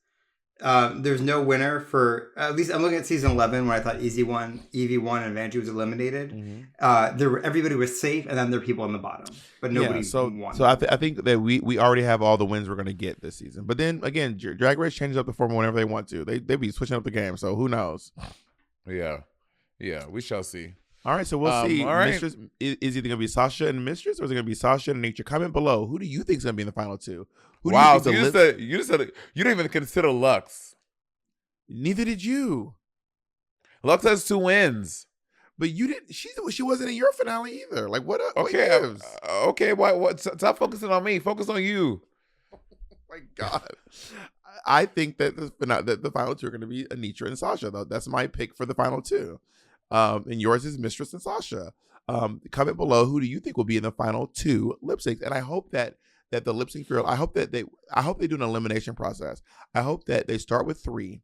there's no winner for, at least I'm looking at season 11 where I thought Evie won and Vanjie was eliminated. Mm-hmm. Everybody was safe, and then there are people on the bottom, but nobody won. So I think that we already have all the wins we're going to get this season. But then again, Drag Race changes up the formula whenever they want to. They be switching up the game, so who knows? Yeah, we shall see. All right, so we'll see. All right. Mistress is either going to be Sasha and Mistress, or is it going to be Sasha and Nature? Comment below. Who do you think is going to be in the final 2? Wow, so you just said you didn't even consider Lux. Neither did you. Lux has 2 wins. But you didn't. She wasn't in your finale either. Like what? Okay, okay. What? Stop focusing on me. Focus on you. Oh my God. I think that the final two are going to be Anitra and Sasha. Though that's my pick for the final two. And yours is Mistress and Sasha. Comment below who do you think will be in the final two lip syncs, and I hope that the lip sync girl. I hope they do an elimination process. I hope that they start with 3.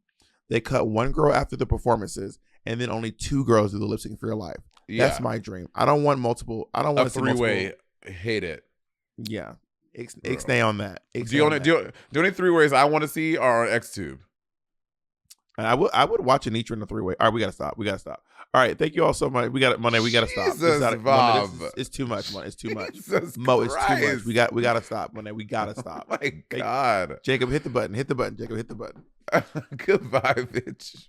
They cut one girl after the performances, and then only 2 girls do the lip sync for your life. Yeah. That's my dream. I don't want multiple. I don't want a 3-way. Hate it. Yeah. Ixnay on that. The only 3-ways I want to see are on X-Tube. And I would watch Anitra in a 3-way. All right, we gotta stop. All right, thank you all so much. We got Monet. We gotta stop. Bob. It's too much, Monet. It's too much. Jesus Mo, it's Christ. too much. We gotta stop, Monet. We gotta stop. Oh my God. Jacob, hit the button. Jacob, hit the button. Goodbye, bitch.